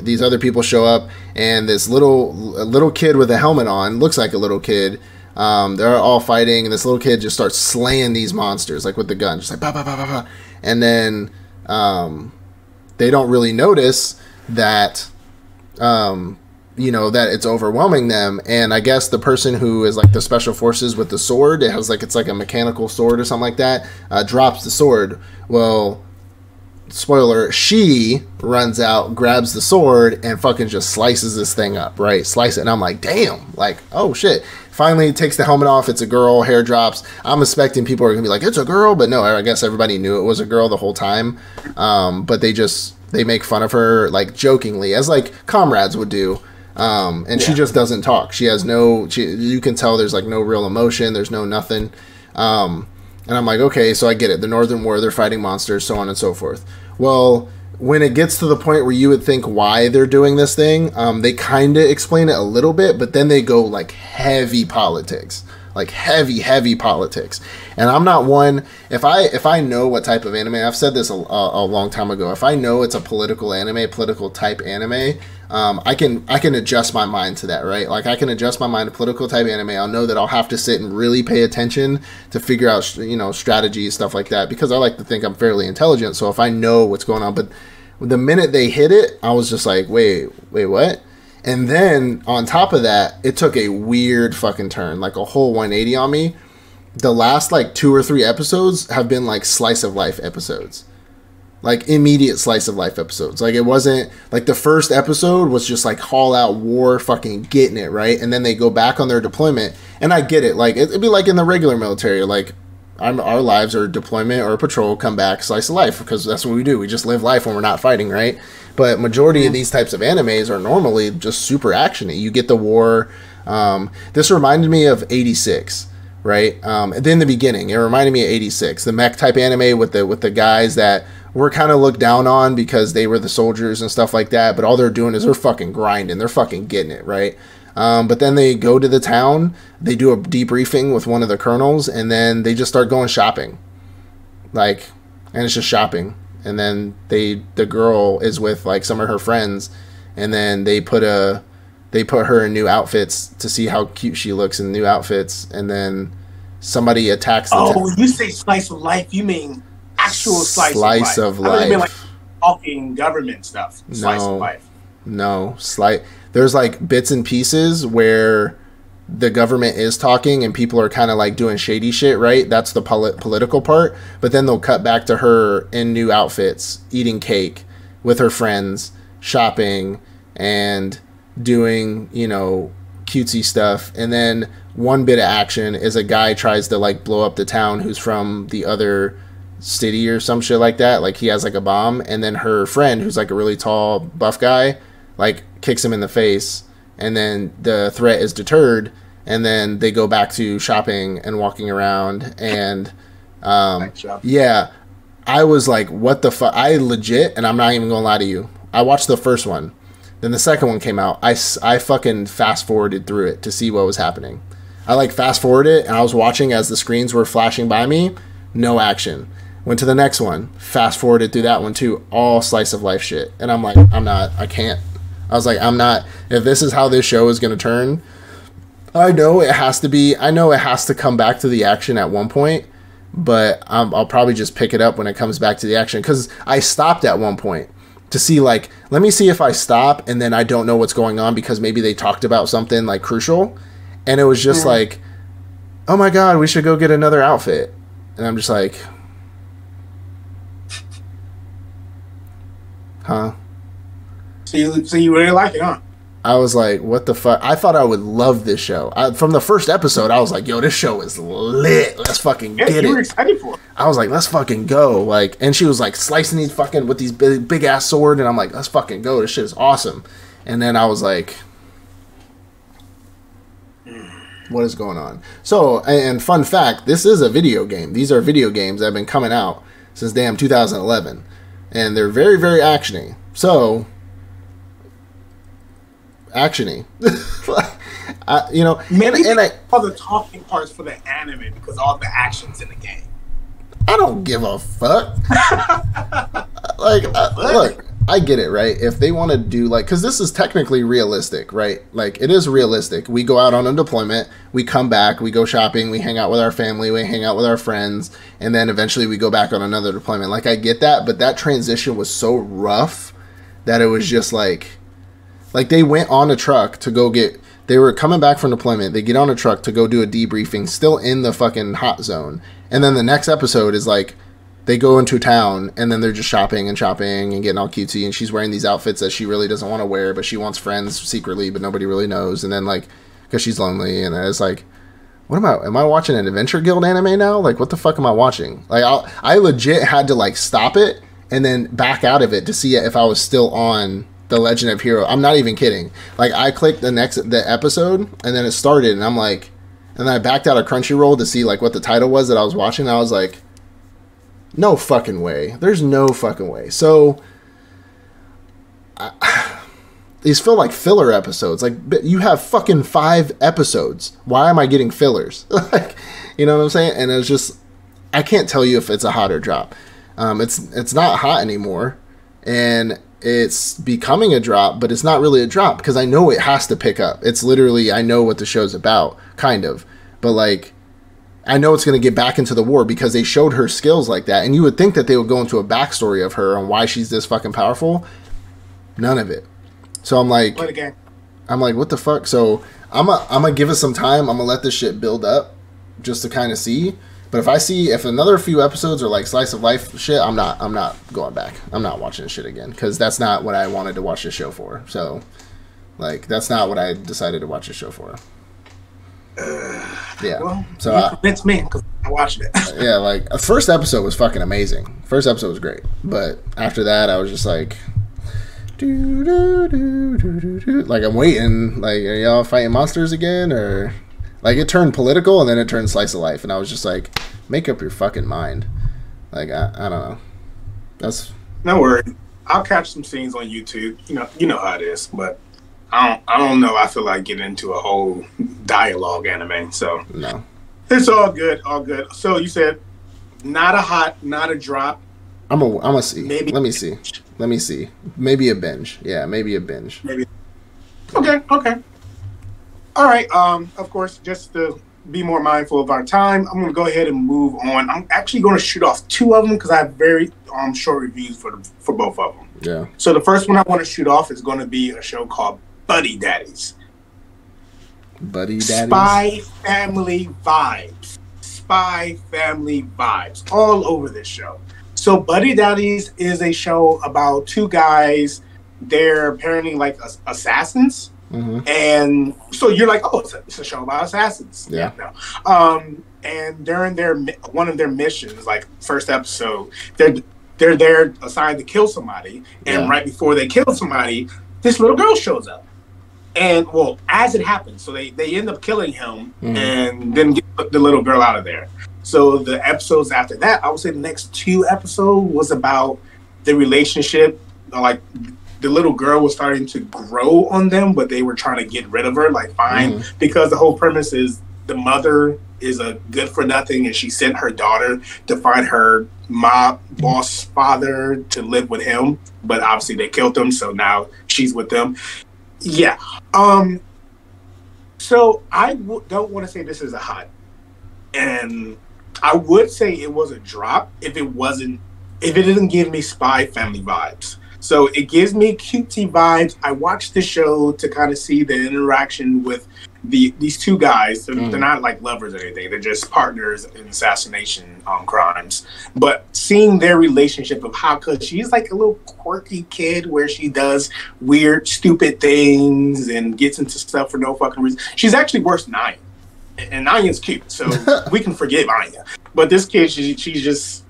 These other people show up, and this little kid with a helmet on, looks like a little kid. They're all fighting, and this little kid just starts slaying these monsters like with the gun, just like bah, bah, bah, bah, bah. And then they don't really notice that. That it's overwhelming them, and I guess the person who is like the special forces with the sword, it's like a mechanical sword or something like that, drops the sword. Well, spoiler, she runs out, grabs the sword, and fucking just slices this thing up, right? Slice it, and I'm like, damn, like, oh shit. Finally takes the helmet off, it's a girl, hair drops. I'm expecting people are gonna be like, it's a girl, but no, I guess everybody knew it was a girl the whole time. But they make fun of her, like, jokingly, as, like, comrades would do. She just doesn't talk. She has you can tell there's, like, no real emotion. There's no nothing. And I'm like, okay, so I get it. The Northern War, they're fighting monsters, so on and so forth. Well, when it gets to the point where you would think why they're doing this thing, they kind of explain it a little bit, but then they go like heavy politics, like heavy politics. And I'm not one, if I know what type of anime, I've said this a long time ago, if I know it's a political anime, political type anime, I can adjust my mind to that, right? Like I can adjust my mind to political type anime. I'll know that I'll have to sit and really pay attention to figure out, you know, strategies, stuff like that, because I like to think I'm fairly intelligent. So if I know what's going on, but the minute they hit it, I was just like, wait, what? And then on top of that, it took a weird fucking turn, like a whole 180 on me. The last like 2 or 3 episodes have been like slice of life episodes. Like immediate slice of life episodes. Like it wasn't like the first episode was just like all out war fucking getting it, right? And then they go back on their deployment. And I get it. Like it'd be like in the regular military, like our lives are deployment or patrol, come back, slice of life, because that's what we do. We just live life when we're not fighting, right? But majority of these types of animes are normally just super actiony. You get the war. This reminded me of 86, right? In the beginning, it reminded me of 86, the mech type anime with the guys that were kind of looked down on because they were the soldiers and stuff like that. But all they're doing is they're fucking grinding. They're fucking getting it, right? But then they go to the town, they do a debriefing with one of the colonels, and then they just start going shopping. Like, and it's just shopping. And then the girl is with like some of her friends, and then they put her in new outfits to see how cute she looks in new outfits, and then somebody attacks the town. When you say slice of life, you mean actual slice of life. I mean like talking government stuff. Slice of life. No, there's like bits and pieces where the government is talking and people are kind of like doing shady shit, right? That's the political part. But then they'll cut back to her in new outfits, eating cake with her friends, shopping, and doing, you know, cutesy stuff. And then one bit of action is a guy tries to like blow up the town who's from the other city or some shit like that. Like he has like a bomb, and then her friend, who's like a really tall buff guy, like kicks him in the face, and then the threat is deterred, and then they go back to shopping and walking around. And yeah, I was like, what the fuck? I legit, and I'm not even gonna lie to you, I watched the first one, then the second one came out, I fucking fast forwarded through it to see what was happening. I like fast forwarded, and I was watching as the screens were flashing by me, no action. Went to the next one, fast forwarded through that one too, all slice of life shit. And I'm like, I can't. I was like, if this is how this show is going to turn, I know it has to come back to the action at one point, but I'll probably just pick it up when it comes back to the action. Because I stopped at one point to see, like, let me see if I stop and then I don't know what's going on because maybe they talked about something, like, crucial. And it was just like, oh my God, we should go get another outfit. And I'm just like, huh? So you really like it, huh? I was like, what the fuck? I thought I would love this show. From the first episode, I was like, yo, this show is lit. Let's fucking get it. You were excited for it. I was like, let's fucking go. Like, and she was like slicing these fucking with these big ass sword, and I'm like, let's fucking go. This shit is awesome. And then I was like, what is going on? So, and fun fact, this is a video game. These are video games that have been coming out since damn 2011. And they're very, very actiony. So, actiony. You know, maybe all the talking parts for the anime because all the action's in the game. I don't give a fuck. Look, I get it, right? If they want to do, like, because this is technically realistic, right? Like, it is realistic. We go out on a deployment, we come back, we go shopping, we hang out with our family, we hang out with our friends, and then eventually we go back on another deployment. Like, I get that, but that transition was so rough that it was just like they went on a truck to go get, they were coming back from deployment, they get on a truck to go do a debriefing, still in the fucking hot zone, and then the next episode is like, they go into town, and then they're just shopping and getting all cutesy, and she's wearing these outfits that she really doesn't want to wear, but she wants friends secretly, but nobody really knows, and then, like, because she's lonely, and it's like, what am I watching an Adventure Guild anime now? Like, what the fuck am I watching? Like, I legit had to, like, stop it, and then back out of it to see if I was still on The Legend of Hero. I'm not even kidding. Like, I clicked the episode, and then it started, and I'm like, and then I backed out of Crunchyroll to see, like, what the title was that I was watching, and I was like, no fucking way. There's no fucking way. So, these feel like filler episodes. Like, you have fucking 5 episodes. Why am I getting fillers? Like, you know what I'm saying? And it's just, I can't tell you if it's a hot or drop. It's not hot anymore, and it's becoming a drop, but it's not really a drop because I know it has to pick up. It's literally, I know what the show's about, kind of, but like, I know it's going to get back into the war because they showed her skills like that, and you would think that they would go into a backstory of her and why she's this fucking powerful. None of it. So I'm like, what the fuck? So I'm gonna give it some time. I'm gonna let this shit build up just to kind of see. But if another few episodes are like slice of life shit, I'm not going back. I'm not watching this shit again because that's not what I wanted to watch this show for. So, like, that's not what I decided to watch this show for. Yeah. Well, so you convinced me because I watched it. Yeah, like, the first episode was fucking amazing. First episode was great, but after that, I was just like, like, I'm waiting. Like, are y'all fighting monsters again, or like, it turned political and then it turned slice of life, and I was just like, make up your fucking mind. Like, I don't know. That's no worry. I'll catch some scenes on YouTube. You know how it is, but I don't know. I feel like getting into a whole dialogue anime, so no. It's all good, all good. So you said not a hot, not a drop. I'm a see. Maybe. Let me see. Maybe a binge. Yeah, maybe a binge. Maybe. Okay. All right. Of course, just to be more mindful of our time, I'm going to go ahead and move on. I'm actually going to shoot off 2 of them because I have very short reviews for both of them. Yeah. So the first one I want to shoot off is going to be a show called Daddies. Buddy Daddies? Spy family vibes all over this show. So Buddy Daddies is a show about 2 guys. They're apparently like assassins. Mm-hmm. And so you're like, oh, it's a show about assassins. Yeah. And during one of their missions, like first episode, they're there assigned to kill somebody. And right before they kill somebody, this little girl shows up. And, well, as it happens, so they end up killing him and then get the little girl out of there. So the episodes after that, I would say the next 2 episodes was about the relationship. Like, the little girl was starting to grow on them, but they were trying to get rid of her, like, fine. Because the whole premise is the mother is a good for nothing, and she sent her daughter to find her mob boss father to live with him. But obviously they killed him, so now she's with them. Yeah. So I don't want to say this is a hot, and I would say it was a drop if it didn't give me Spy Family vibes. So it gives me cutesy vibes. I watched the show to kind of see the interaction with these 2 guys. They're not like lovers or anything. They're just partners in assassination crimes. But seeing their relationship of how, because she's like a little quirky kid where she does weird, stupid things and gets into stuff for no fucking reason. She's actually worse than Anya. And Anya's cute, so we can forgive Anya. But this kid, she's just,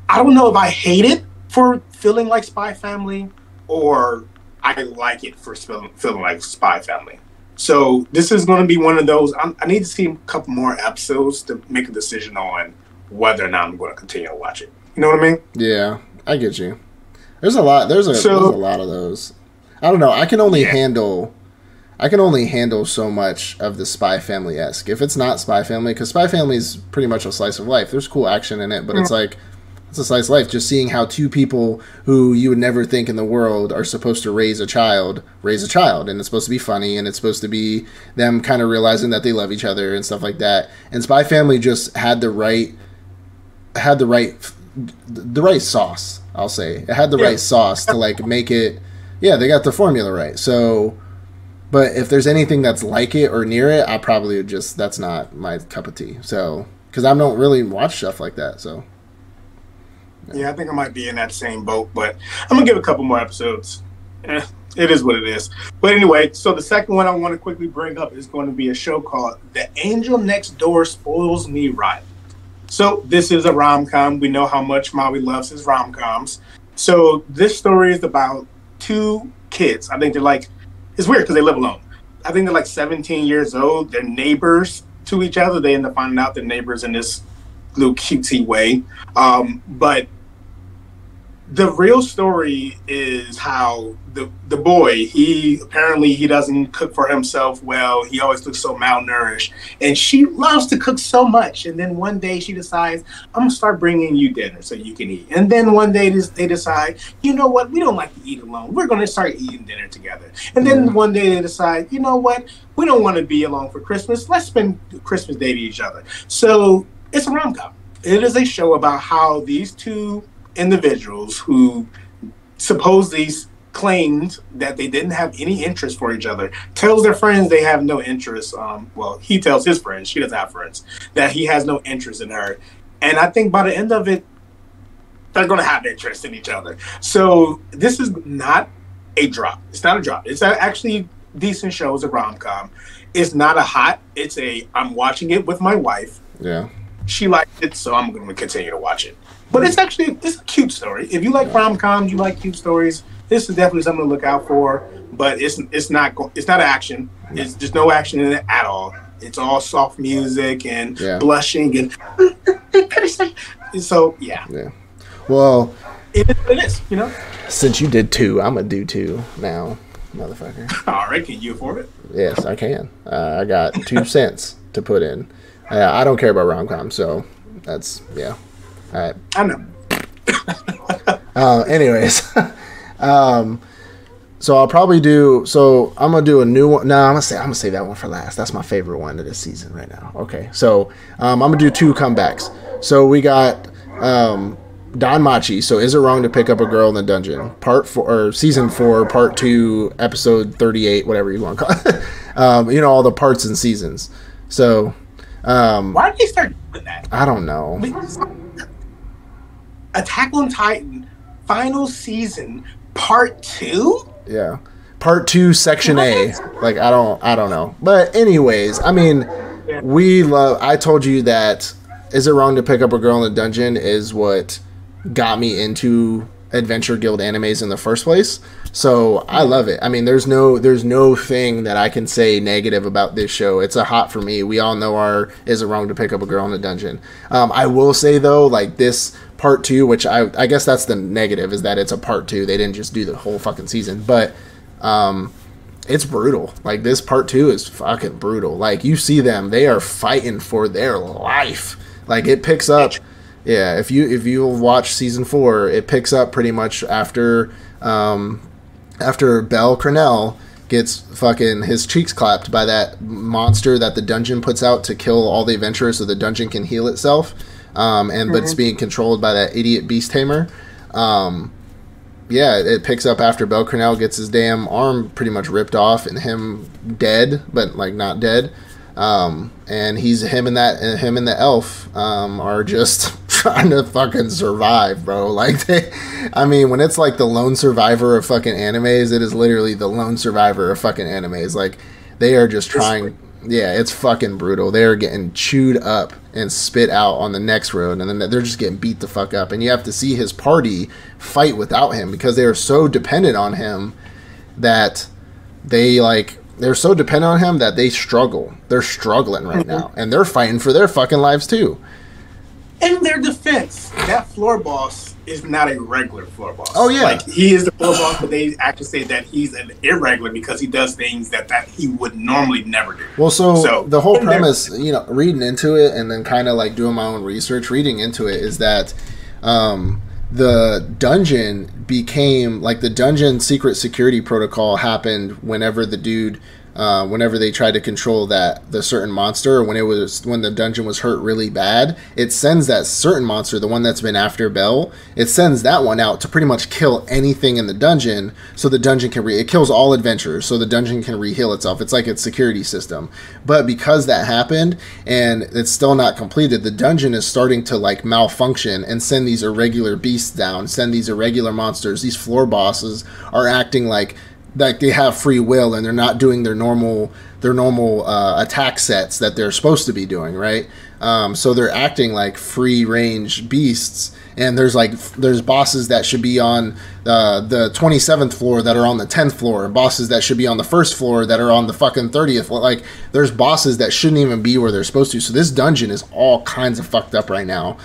I don't know if I hate it for feeling like Spy Family, or I like it for feeling like Spy Family. So this is going to be one of those. I need to see a couple more episodes to make a decision on whether or not I'm going to continue to watch it. You know what I mean? Yeah, I get you. There's a lot. There's a lot of those. I don't know. I can only handle so much of the Spy Family-esque. If it's not Spy Family, because Spy Family is pretty much a slice of life. There's cool action in it, but it's like, it's a slice of life. Just seeing how 2 people who you would never think in the world are supposed to raise a child, and it's supposed to be funny, and it's supposed to be them kind of realizing that they love each other and stuff like that. And Spy Family just had the right sauce. I'll say it had the right sauce to like make it. Yeah, they got the formula right. So, but if there's anything that's like it or near it, I probably would just, that's not my cup of tea. So, because I don't really watch stuff like that. So. Yeah, I think I might be in that same boat, but I'm going to give a couple more episodes. It is what it is. But anyway, so the second one I want to quickly bring up is going to be a show called The Angel Next Door Spoils Me Rotten. So this is a rom-com. We know how much Maui loves his rom-coms. So this story is about 2 kids. I think they're like, it's weird because they live alone. I think they're like 17 years old. They're neighbors to each other. They end up finding out they're neighbors in this little cutesy way. But The real story is how the boy, he doesn't cook for himself well. He always looks so malnourished, and she loves to cook so much. And then one day she decides, I'm gonna start bringing you dinner so you can eat. And then one day they decide, you know what, we don't like to eat alone. We're gonna start eating dinner together. And then one day they decide, you know what, we don't want to be alone for Christmas. Let's spend Christmas Day with each other. So it's a rom-com. It is a show about how these two individuals who supposedly claimed that they didn't have any interest for each other tells their friends they have no interest. Well, he tells his friends, she doesn't have friends, that he has no interest in her. And I think by the end of it, they're going to have interest in each other. So this is not a drop. It's not a drop. It's actually decent show. It's a rom-com. It's not a hot. It's a, I'm watching it with my wife. Yeah. She liked it, so I'm going to continue to watch it. But it's actually, it's a cute story. If you like rom-coms, you like cute stories, this is definitely something to look out for. But it's not action. It's there's no action in it at all. It's all soft music and blushing and so yeah. Well, it is, you know. Since you did 2, I'm gonna do 2 now, motherfucker. All right, can you afford it? Yes, I can. I got 2 cents to put in. I don't care about rom-coms, so that's All right. I know. Anyways, so I'll probably do. So I'm gonna do a new one. No, I'm gonna say that one for last. That's my favorite one of this season right now. Okay, so I'm gonna do 2 comebacks. So we got Danmachi. So is it wrong to pick up a girl in the dungeon? Part 4 or season 4, part 2, episode 38, whatever you want to call it. You know, all the parts and seasons. So why did they start doing that? I don't know. Attack on Titan final season part 2. Yeah, part 2, section A. Like I don't know. But anyways, I mean, I told you that Is It Wrong to Pick Up a Girl in the Dungeon is what got me into Adventure Guild animes in the first place. So I love it. I mean, there's no thing that I can say negative about this show. It's a hot for me. We all know our Is It Wrong to Pick Up a Girl in the Dungeon. I will say though, like this part 2, which I guess that's the negative, is that it's a part 2. They didn't just do the whole fucking season, but it's brutal. Like this part 2 is fucking brutal. Like you see them, they are fighting for their life. Like it picks up. Yeah, if you watch season 4, it picks up pretty much after Bell Cornell gets fucking his cheeks clapped by that monster that the dungeon puts out to kill all the adventurers so the dungeon can heal itself. But it's being controlled by that idiot beast tamer. It picks up after Bell Cornell gets his damn arm pretty much ripped off and him dead, but like not dead. And him and the elf are just trying to fucking survive, bro. Like when it's like the lone survivor of fucking animes, it is literally the lone survivor of fucking animes. Like they are just trying. Yeah, it's fucking brutal. They are getting chewed up and spit out on the next road, and then they're just getting beat the fuck up. And you have to see his party fight without him because they are so dependent on him that they're so dependent on him that they struggle. They're struggling right now, and they're fighting for their fucking lives too. In their defense, that floor boss is not a regular floor boss. Oh yeah, like he is the floor boss, but they actually say that he's an irregular because he does things that he would normally never do. Well, so the whole premise, reading into it and then kind of like doing my own research, reading into it is that the dungeon became like the dungeon secret security protocol happened whenever the dude. Whenever they tried to control the certain monster, or when the dungeon was hurt really bad, it sends that certain monster, the one that's been after Bell, it sends that one out to pretty much kill anything in the dungeon, so the dungeon can it kills all adventurers, so the dungeon can re-heal itself. It's like its security system. But because that happened and it's still not completed, the dungeon is starting to like malfunction and send these irregular beasts down, send these irregular monsters. These floor bosses are acting like they have free will and they're not doing their normal attack sets that they're supposed to be doing, right? So they're acting like free range beasts, and there's bosses that should be on the 27th floor that are on the 10th floor, and bosses that should be on the first floor that are on the fucking 30th floor. Like there's bosses that shouldn't even be where they're supposed to. So this dungeon is all kinds of fucked up right now.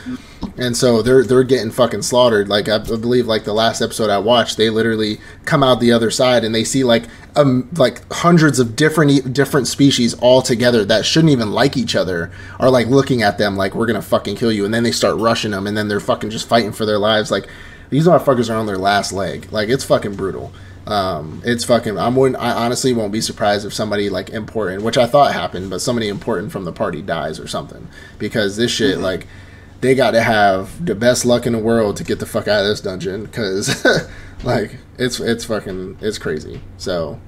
And so they're getting fucking slaughtered. Like I believe, like the last episode I watched, they literally come out the other side and they see like hundreds of different species all together that shouldn't even like each other are like looking at them like we're gonna fucking kill you, and then they start rushing them, and then they're fucking just fighting for their lives. Like these motherfuckers are on their last leg. Like it's fucking brutal. It's fucking. I honestly won't be surprised if somebody like important, which I thought happened, but somebody important from the party dies or something, because this shit like. They got to have the best luck in the world to get the fuck out of this dungeon, because like it's crazy. So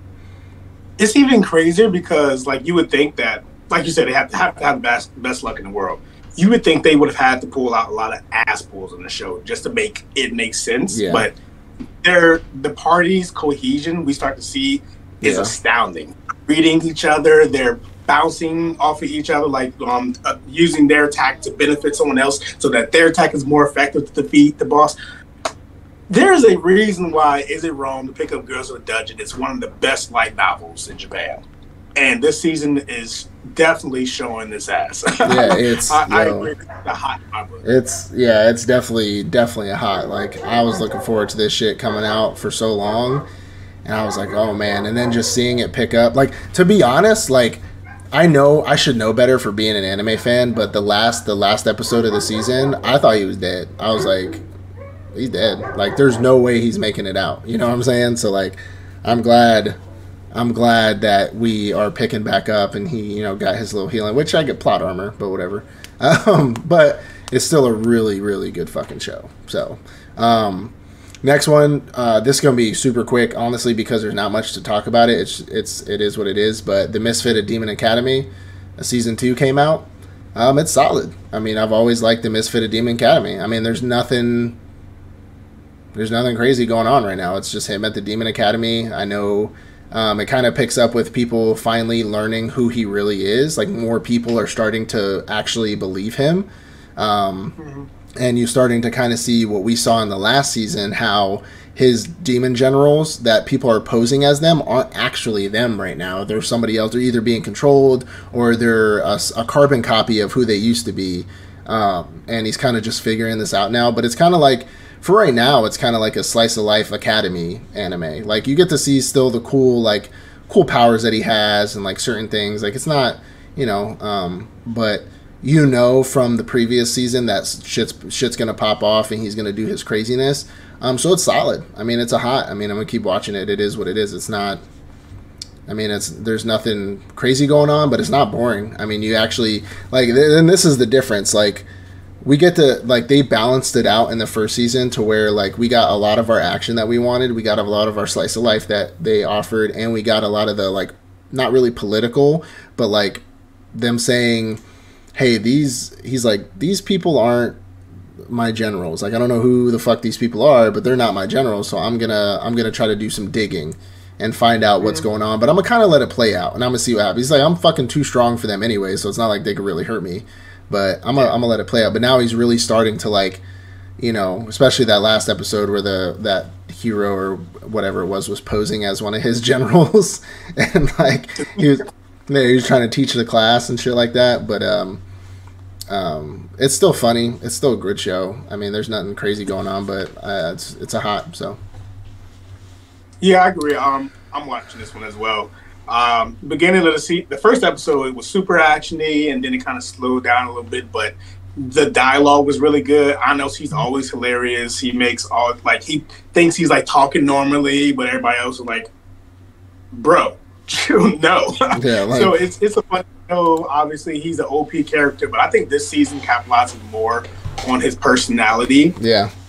it's even crazier because like you would think that, like you said, they have to have the best luck in the world. You would think they would have had to pull out a lot of ass pulls on the show just to make it make sense. Yeah. But the party's cohesion we start to see is astounding. Reading each other, they're bouncing off of each other, like using their attack to benefit someone else so that their attack is more effective to defeat the boss. There's a reason why Is It Wrong to Pick Up Girls in a Dungeon is one of the best light novels in Japan. And this season is definitely showing this ass. Yeah, it's I agree, it's a hot opera. It's definitely a hot. Like I was looking forward to this shit coming out for so long, and I was like, oh man, and then just seeing it pick up. Like, to be honest, like I know I should know better for being an anime fan, but the last episode of the season, I thought he was dead. I was like, he's dead. Like, there's no way he's making it out. You know what I'm saying? So like, I'm glad that we are picking back up, and he, you know, got his little healing, which I get plot armor, but whatever. But it's still a really, really good fucking show. So, next one, this is gonna be super quick, honestly, because there's not much to talk about it. It is what it is. But the Misfit of Demon Academy, season 2 came out. It's solid. I mean, I've always liked the Misfit of Demon Academy. I mean, there's nothing crazy going on right now. It's just him at the Demon Academy. I know it kind of picks up with people finally learning who he really is. Like, more people are starting to actually believe him. And you're starting to kind of see what we saw in the last season, how his demon generals that people are posing as them aren't actually them right now. They're somebody else. They're either being controlled or they're a carbon copy of who they used to be. And he's kind of just figuring this out now. But it's kind of like, for right now, it's kind of like a slice of life academy anime. Like, you get to see still the cool powers that he has and like certain things. Like, it's not, you know, but you know from the previous season that shit's gonna pop off and he's gonna do his craziness. So it's solid. I mean, it's I'm gonna keep watching it. It is what it is. It's not, I mean, there's nothing crazy going on, but it's not boring. I mean, you actually, like, and this is the difference. Like, we get to, like, they balanced it out in the first season to where, like, we got a lot of our action that we wanted. We got a lot of our slice of life that they offered, and we got a lot of the, like, not really political, but, like, them saying, hey, these people aren't my generals. Like, I don't know who the fuck these people are, but they're not my generals, so I'm gonna try to do some digging and find out what's going on. But I'm gonna kind of let it play out, and I'm gonna see what happens. He's like, I'm fucking too strong for them anyway, so it's not like they could really hurt me. But I'm gonna let it play out. But now he's really starting to, like, you know, especially that last episode where that hero or whatever it was posing as one of his generals, and like he was trying to teach the class and shit like that. But it's still funny. It's still a good show. I mean, there's nothing crazy going on, but it's a hot. So yeah, I agree. I'm watching this one as well. Beginning of the first episode, it was super actiony, and then it kind of slowed down a little bit, but the dialogue was really good. I know he's always hilarious. He makes he thinks he's like talking normally, but everybody else is like, bro, no. Yeah, like, so it's a fun show. Obviously, he's an OP character, but I think this season capitalizes more on his personality,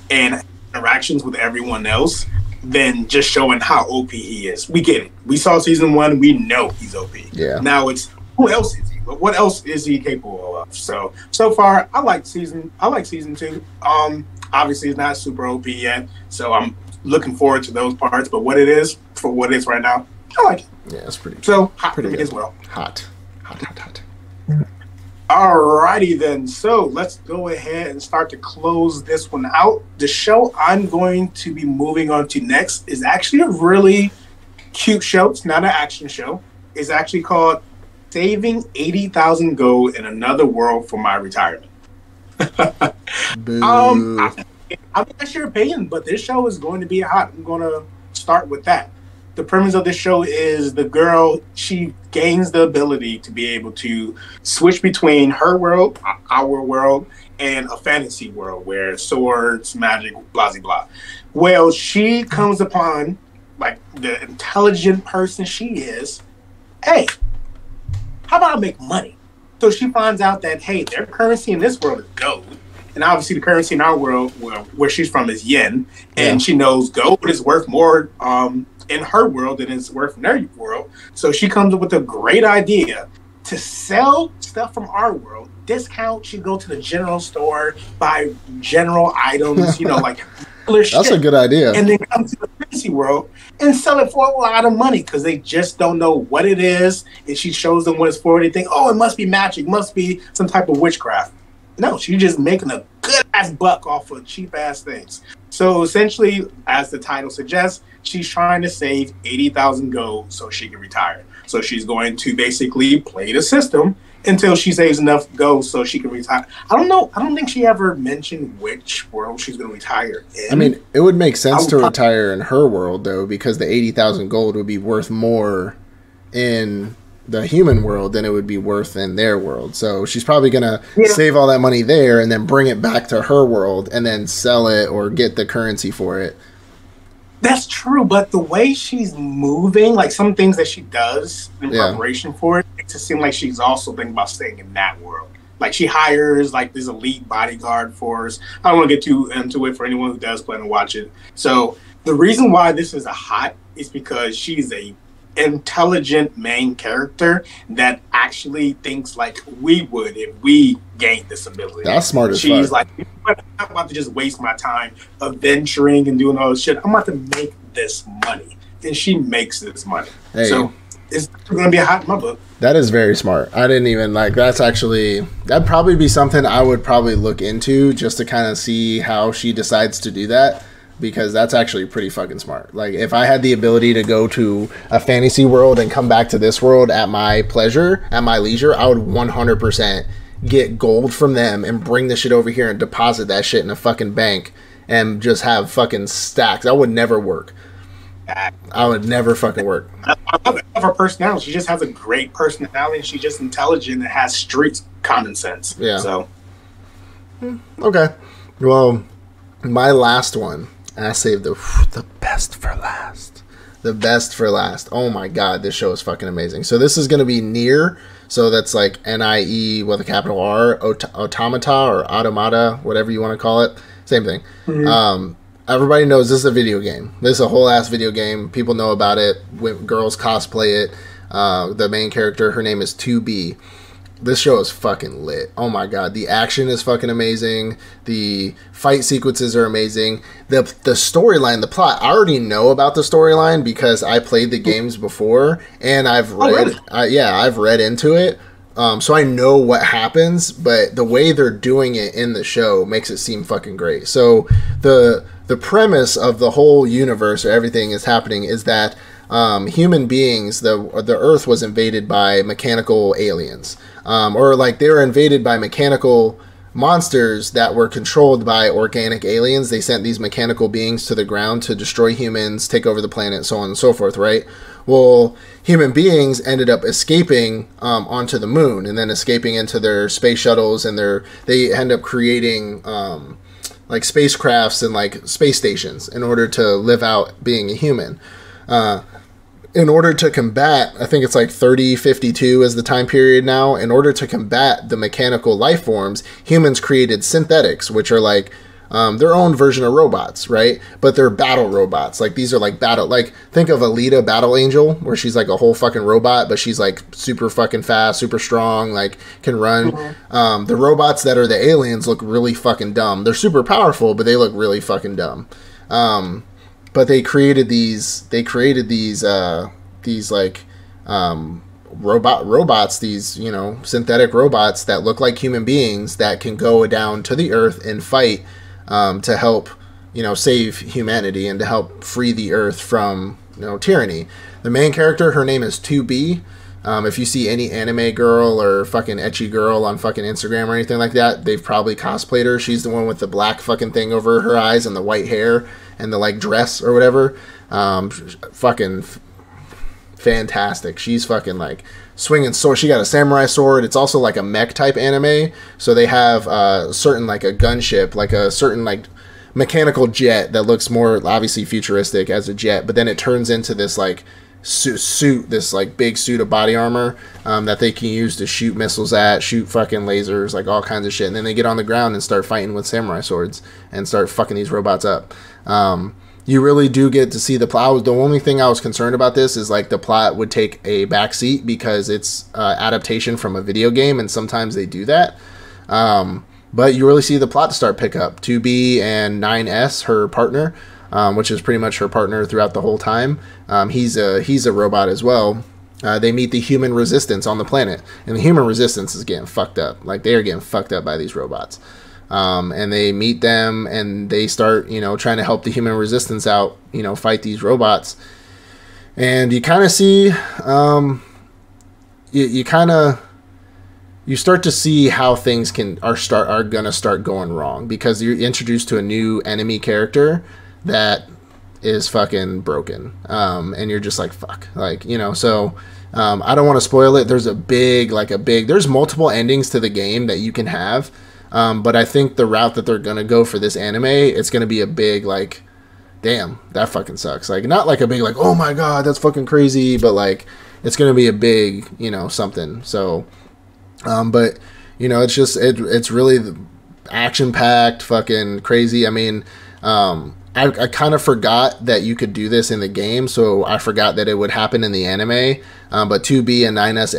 and interactions with everyone else than just showing how OP he is. We get it. We saw season 1. We know he's OP. Yeah. Now it's, who else is he? What else is he capable of? So far, I like season 2. Obviously, it's not super OP yet, so I'm looking forward to those parts. But what it is, for what it is right now, I like it. Yeah, it's pretty good. So hot for me as well. Hot. Alrighty then. So let's go ahead and start to close this one out. The show I'm going to be moving on to next is actually a really cute show. It's not an action show. It's actually called Saving 80,000 Gold in Another World for My Retirement. Boo. I'm not your opinion, but this show is going to be hot. I'm going to start with that. The premise of this show is the girl, she gains the ability to be able to switch between her world, our world, and a fantasy world where swords, magic, blah, blah, blah. Well, she comes upon, like, the intelligent person she is. Hey, how about I make money? So she finds out that, hey, their currency in this world is gold. And obviously the currency in our world, where she's from, is yen. And she knows gold is worth more in her world than it's worth in their world. So she comes up with a great idea to sell stuff from our world, discount. She go to the general store, buy general items, like that's a good idea. And then come to the fantasy world and sell it for a lot of money because they just don't know what it is. And she shows them what it's for. They think, oh, it must be magic, must be some type of witchcraft. No, she's just making a good ass buck off of cheap ass things. So essentially, as the title suggests, she's trying to save 80,000 gold so she can retire. So she's going to basically play the system until she saves enough gold so she can retire. I don't know. I don't think she ever mentioned which world she's going to retire in. I mean, it would make sense to retire in her world, though, because the 80,000 gold would be worth more in the human world than it would be worth in their world. So she's probably going to save all that money there and then bring it back to her world and then sell it or get the currency for it. That's true, but the way she's moving, like some things that she does in preparation for it, makes it seem like she's also thinking about staying in that world. Like she hires like this elite bodyguard force. I don't want to get too into it for anyone who does plan to watch it. So the reason why this is a hot is because she's a intelligent main character that actually thinks like we would if we gained this ability. That's smart as fuck. She's like, I'm about to just waste my time adventuring and doing all this shit. I'm about to make this money. And she makes this money. Hey. So it's going to be a hot in my book. That is very smart. I didn't even that'd probably be something I would probably look into just to kind of see how she decides to do that. Because that's actually pretty fucking smart. Like, if I had the ability to go to a fantasy world and come back to this world at my pleasure, at my leisure, I would 100% get gold from them and bring the shit over here and deposit that shit in a fucking bank and just have fucking stacks. That would never work. I would never fucking work. I love her personality. She just has a great personality and she's just intelligent and has street common sense. Yeah. So. Okay. Well, my last one. I saved the best for last. The best for last. Oh my god, this show is fucking amazing. So this is going to be NieR. So that's like NIE with a capital R, Automata or Automata, whatever you want to call it. Same thing. Mm-hmm. Everybody knows this is a video game. This is a whole ass video game. People know about it. Girls cosplay it. The main character, her name is 2B. This show is fucking lit. Oh my god, the action is fucking amazing. The fight sequences are amazing. The storyline, the plot, I already know about the storyline because I played the games before and I've read I've read into it. So I know what happens, but the way they're doing it in the show makes it seem fucking great. So the premise of the whole universe or everything is happening is that human beings, the Earth was invaded by mechanical aliens. Or like they were invaded by mechanical monsters that were controlled by organic aliens. They sent these mechanical beings to the ground to destroy humans, take over the planet, so on and so forth, right? Well, human beings ended up escaping onto the moon and then escaping into their space shuttles, and they end up creating like spacecrafts and like space stations in order to live out being a human. In order to combat, I think it's like 3052 is the time period now. In order to combat the mechanical life forms, humans created synthetics, which are like their own version of robots, right? But they're battle robots. Like these are like think of Alita Battle Angel, where she's like a whole fucking robot, but she's like super fucking fast, super strong, like can run. Mm-hmm. The robots that are the aliens look really fucking dumb. They're super powerful, but they look really fucking dumb. But they created these like robots, these, synthetic robots that look like human beings that can go down to the earth and fight to help, save humanity and to help free the earth from, tyranny. The main character, her name is 2B. If you see any anime girl or fucking ecchi girl on fucking Instagram or anything like that, they've probably cosplayed her. She's the one with the black fucking thing over her eyes and the white hair and the like dress or whatever. Fucking fantastic. She's fucking like swinging sword. She got a samurai sword. It's also like a mech type anime. So they have certain like a gunship, like a certain like mechanical jet that looks more obviously futuristic as a jet, but then it turns into this like suit, this like big suit of body armor that they can use to shoot missiles at, shoot fucking lasers, like all kinds of shit. And then they get on the ground and start fighting with samurai swords and start fucking these robots up. You really do get to see the plot. The only thing I was concerned about this is like the plot would take a backseat because it's adaptation from a video game, and sometimes they do that. But you really see the plot start pick up. 2B and 9S, her partner, which is pretty much her partner throughout the whole time. He's a robot as well. They meet the human resistance on the planet, and the human resistance is getting fucked up. Like, they are getting fucked up by these robots. And they meet them, and they start, trying to help the human resistance out, fight these robots. And you kind of see, you start to see how things are gonna start going wrong, because you're introduced to a new enemy character that is fucking broken, and you're just like, fuck, like, so I don't want to spoil it. There's there's multiple endings to the game that you can have, but I think the route that they're gonna go for this anime, it's gonna be a big like, damn, that fucking sucks. Like, not like a big like, oh my god, that's fucking crazy, but like, it's gonna be a big something. So but it's just it's really action packed, fucking crazy. I mean, I kind of forgot that you could do this in the game, so I forgot that it would happen in the anime. But 2B and 9S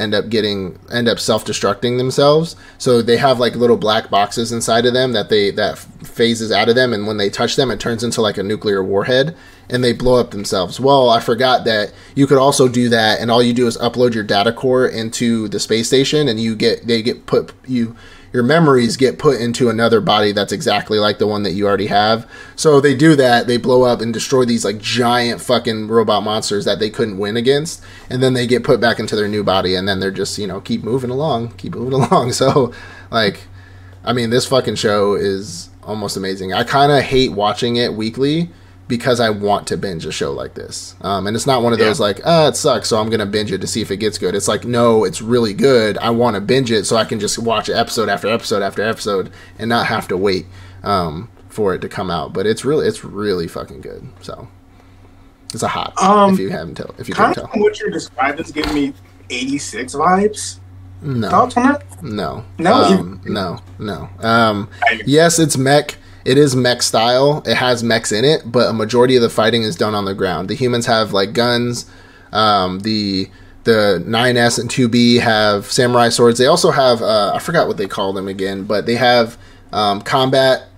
end up self-destructing themselves. So they have like little black boxes inside of them that phases out of them, and when they touch them, it turns into like a nuclear warhead, and they blow up themselves. Well, I forgot that you could also do that, and all you do is upload your data core into the space station, and your memories get put into another body that's exactly like the one that you already have. So they do that. They blow up and destroy these like giant fucking robot monsters that they couldn't win against. And then they get put back into their new body, and then they're just, keep moving along. So like, I mean, this fucking show is almost amazing. I kind of hate watching it weekly because I want to binge a show like this. And it's not one of those like, it sucks, so I'm going to binge it to see if it gets good. It's like, no, it's really good. I want to binge it so I can just watch episode after episode after episode and not have to wait for it to come out. But it's really fucking good. So it's a hot, if you couldn't tell. What you're describing is giving me 86 vibes. No. Thoughts on that? No. No. Yes, it's mech. It is mech style. It has mechs in it, but a majority of the fighting is done on the ground. The humans have like guns. The 9S and 2B have samurai swords. They also have I forgot what they call them again, but they have combat.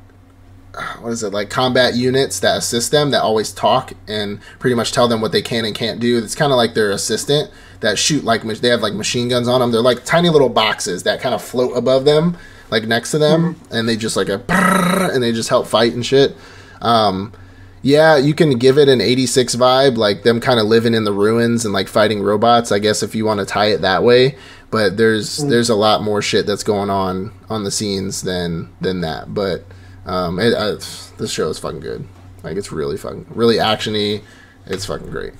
What is it, like combat units that assist them, that always talk and pretty much tell them what they can and can't do. It's kind of like their assistant that shoot, like they have like machine guns on them. They're like tiny little boxes that kind of float above them, like next to them, and they just like and they just help fight and shit. Yeah, you can give it an 86 vibe, like them kind of living in the ruins and like fighting robots, I guess, if you want to tie it that way. But there's a lot more shit that's going on the scenes than that. But this show is fucking good. Like, it's really actiony. It's fucking great.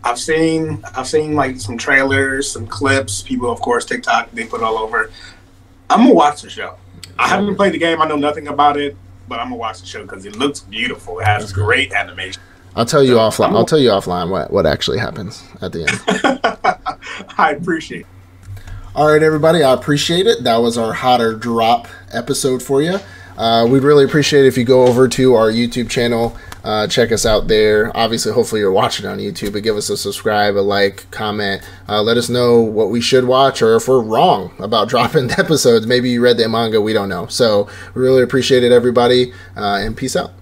I've seen like some trailers, some clips. People, of course, TikTok, they put all over. I'm gonna watch the show. I haven't played the game. I know nothing about it, but I'm gonna watch the show because it looks beautiful. It has great animation. I'll tell you offline. I'll tell you offline what actually happens at the end. I appreciate it. All right, everybody. I appreciate it. That was our Hotter Drop episode for you. We'd really appreciate it if you go over to our YouTube channel, check us out there. Obviously, hopefully you're watching on YouTube, but give us a subscribe, a like, comment. Let us know what we should watch, or if we're wrong about dropping episodes. Maybe you read the manga, we don't know. So we really appreciate it, everybody, and peace out.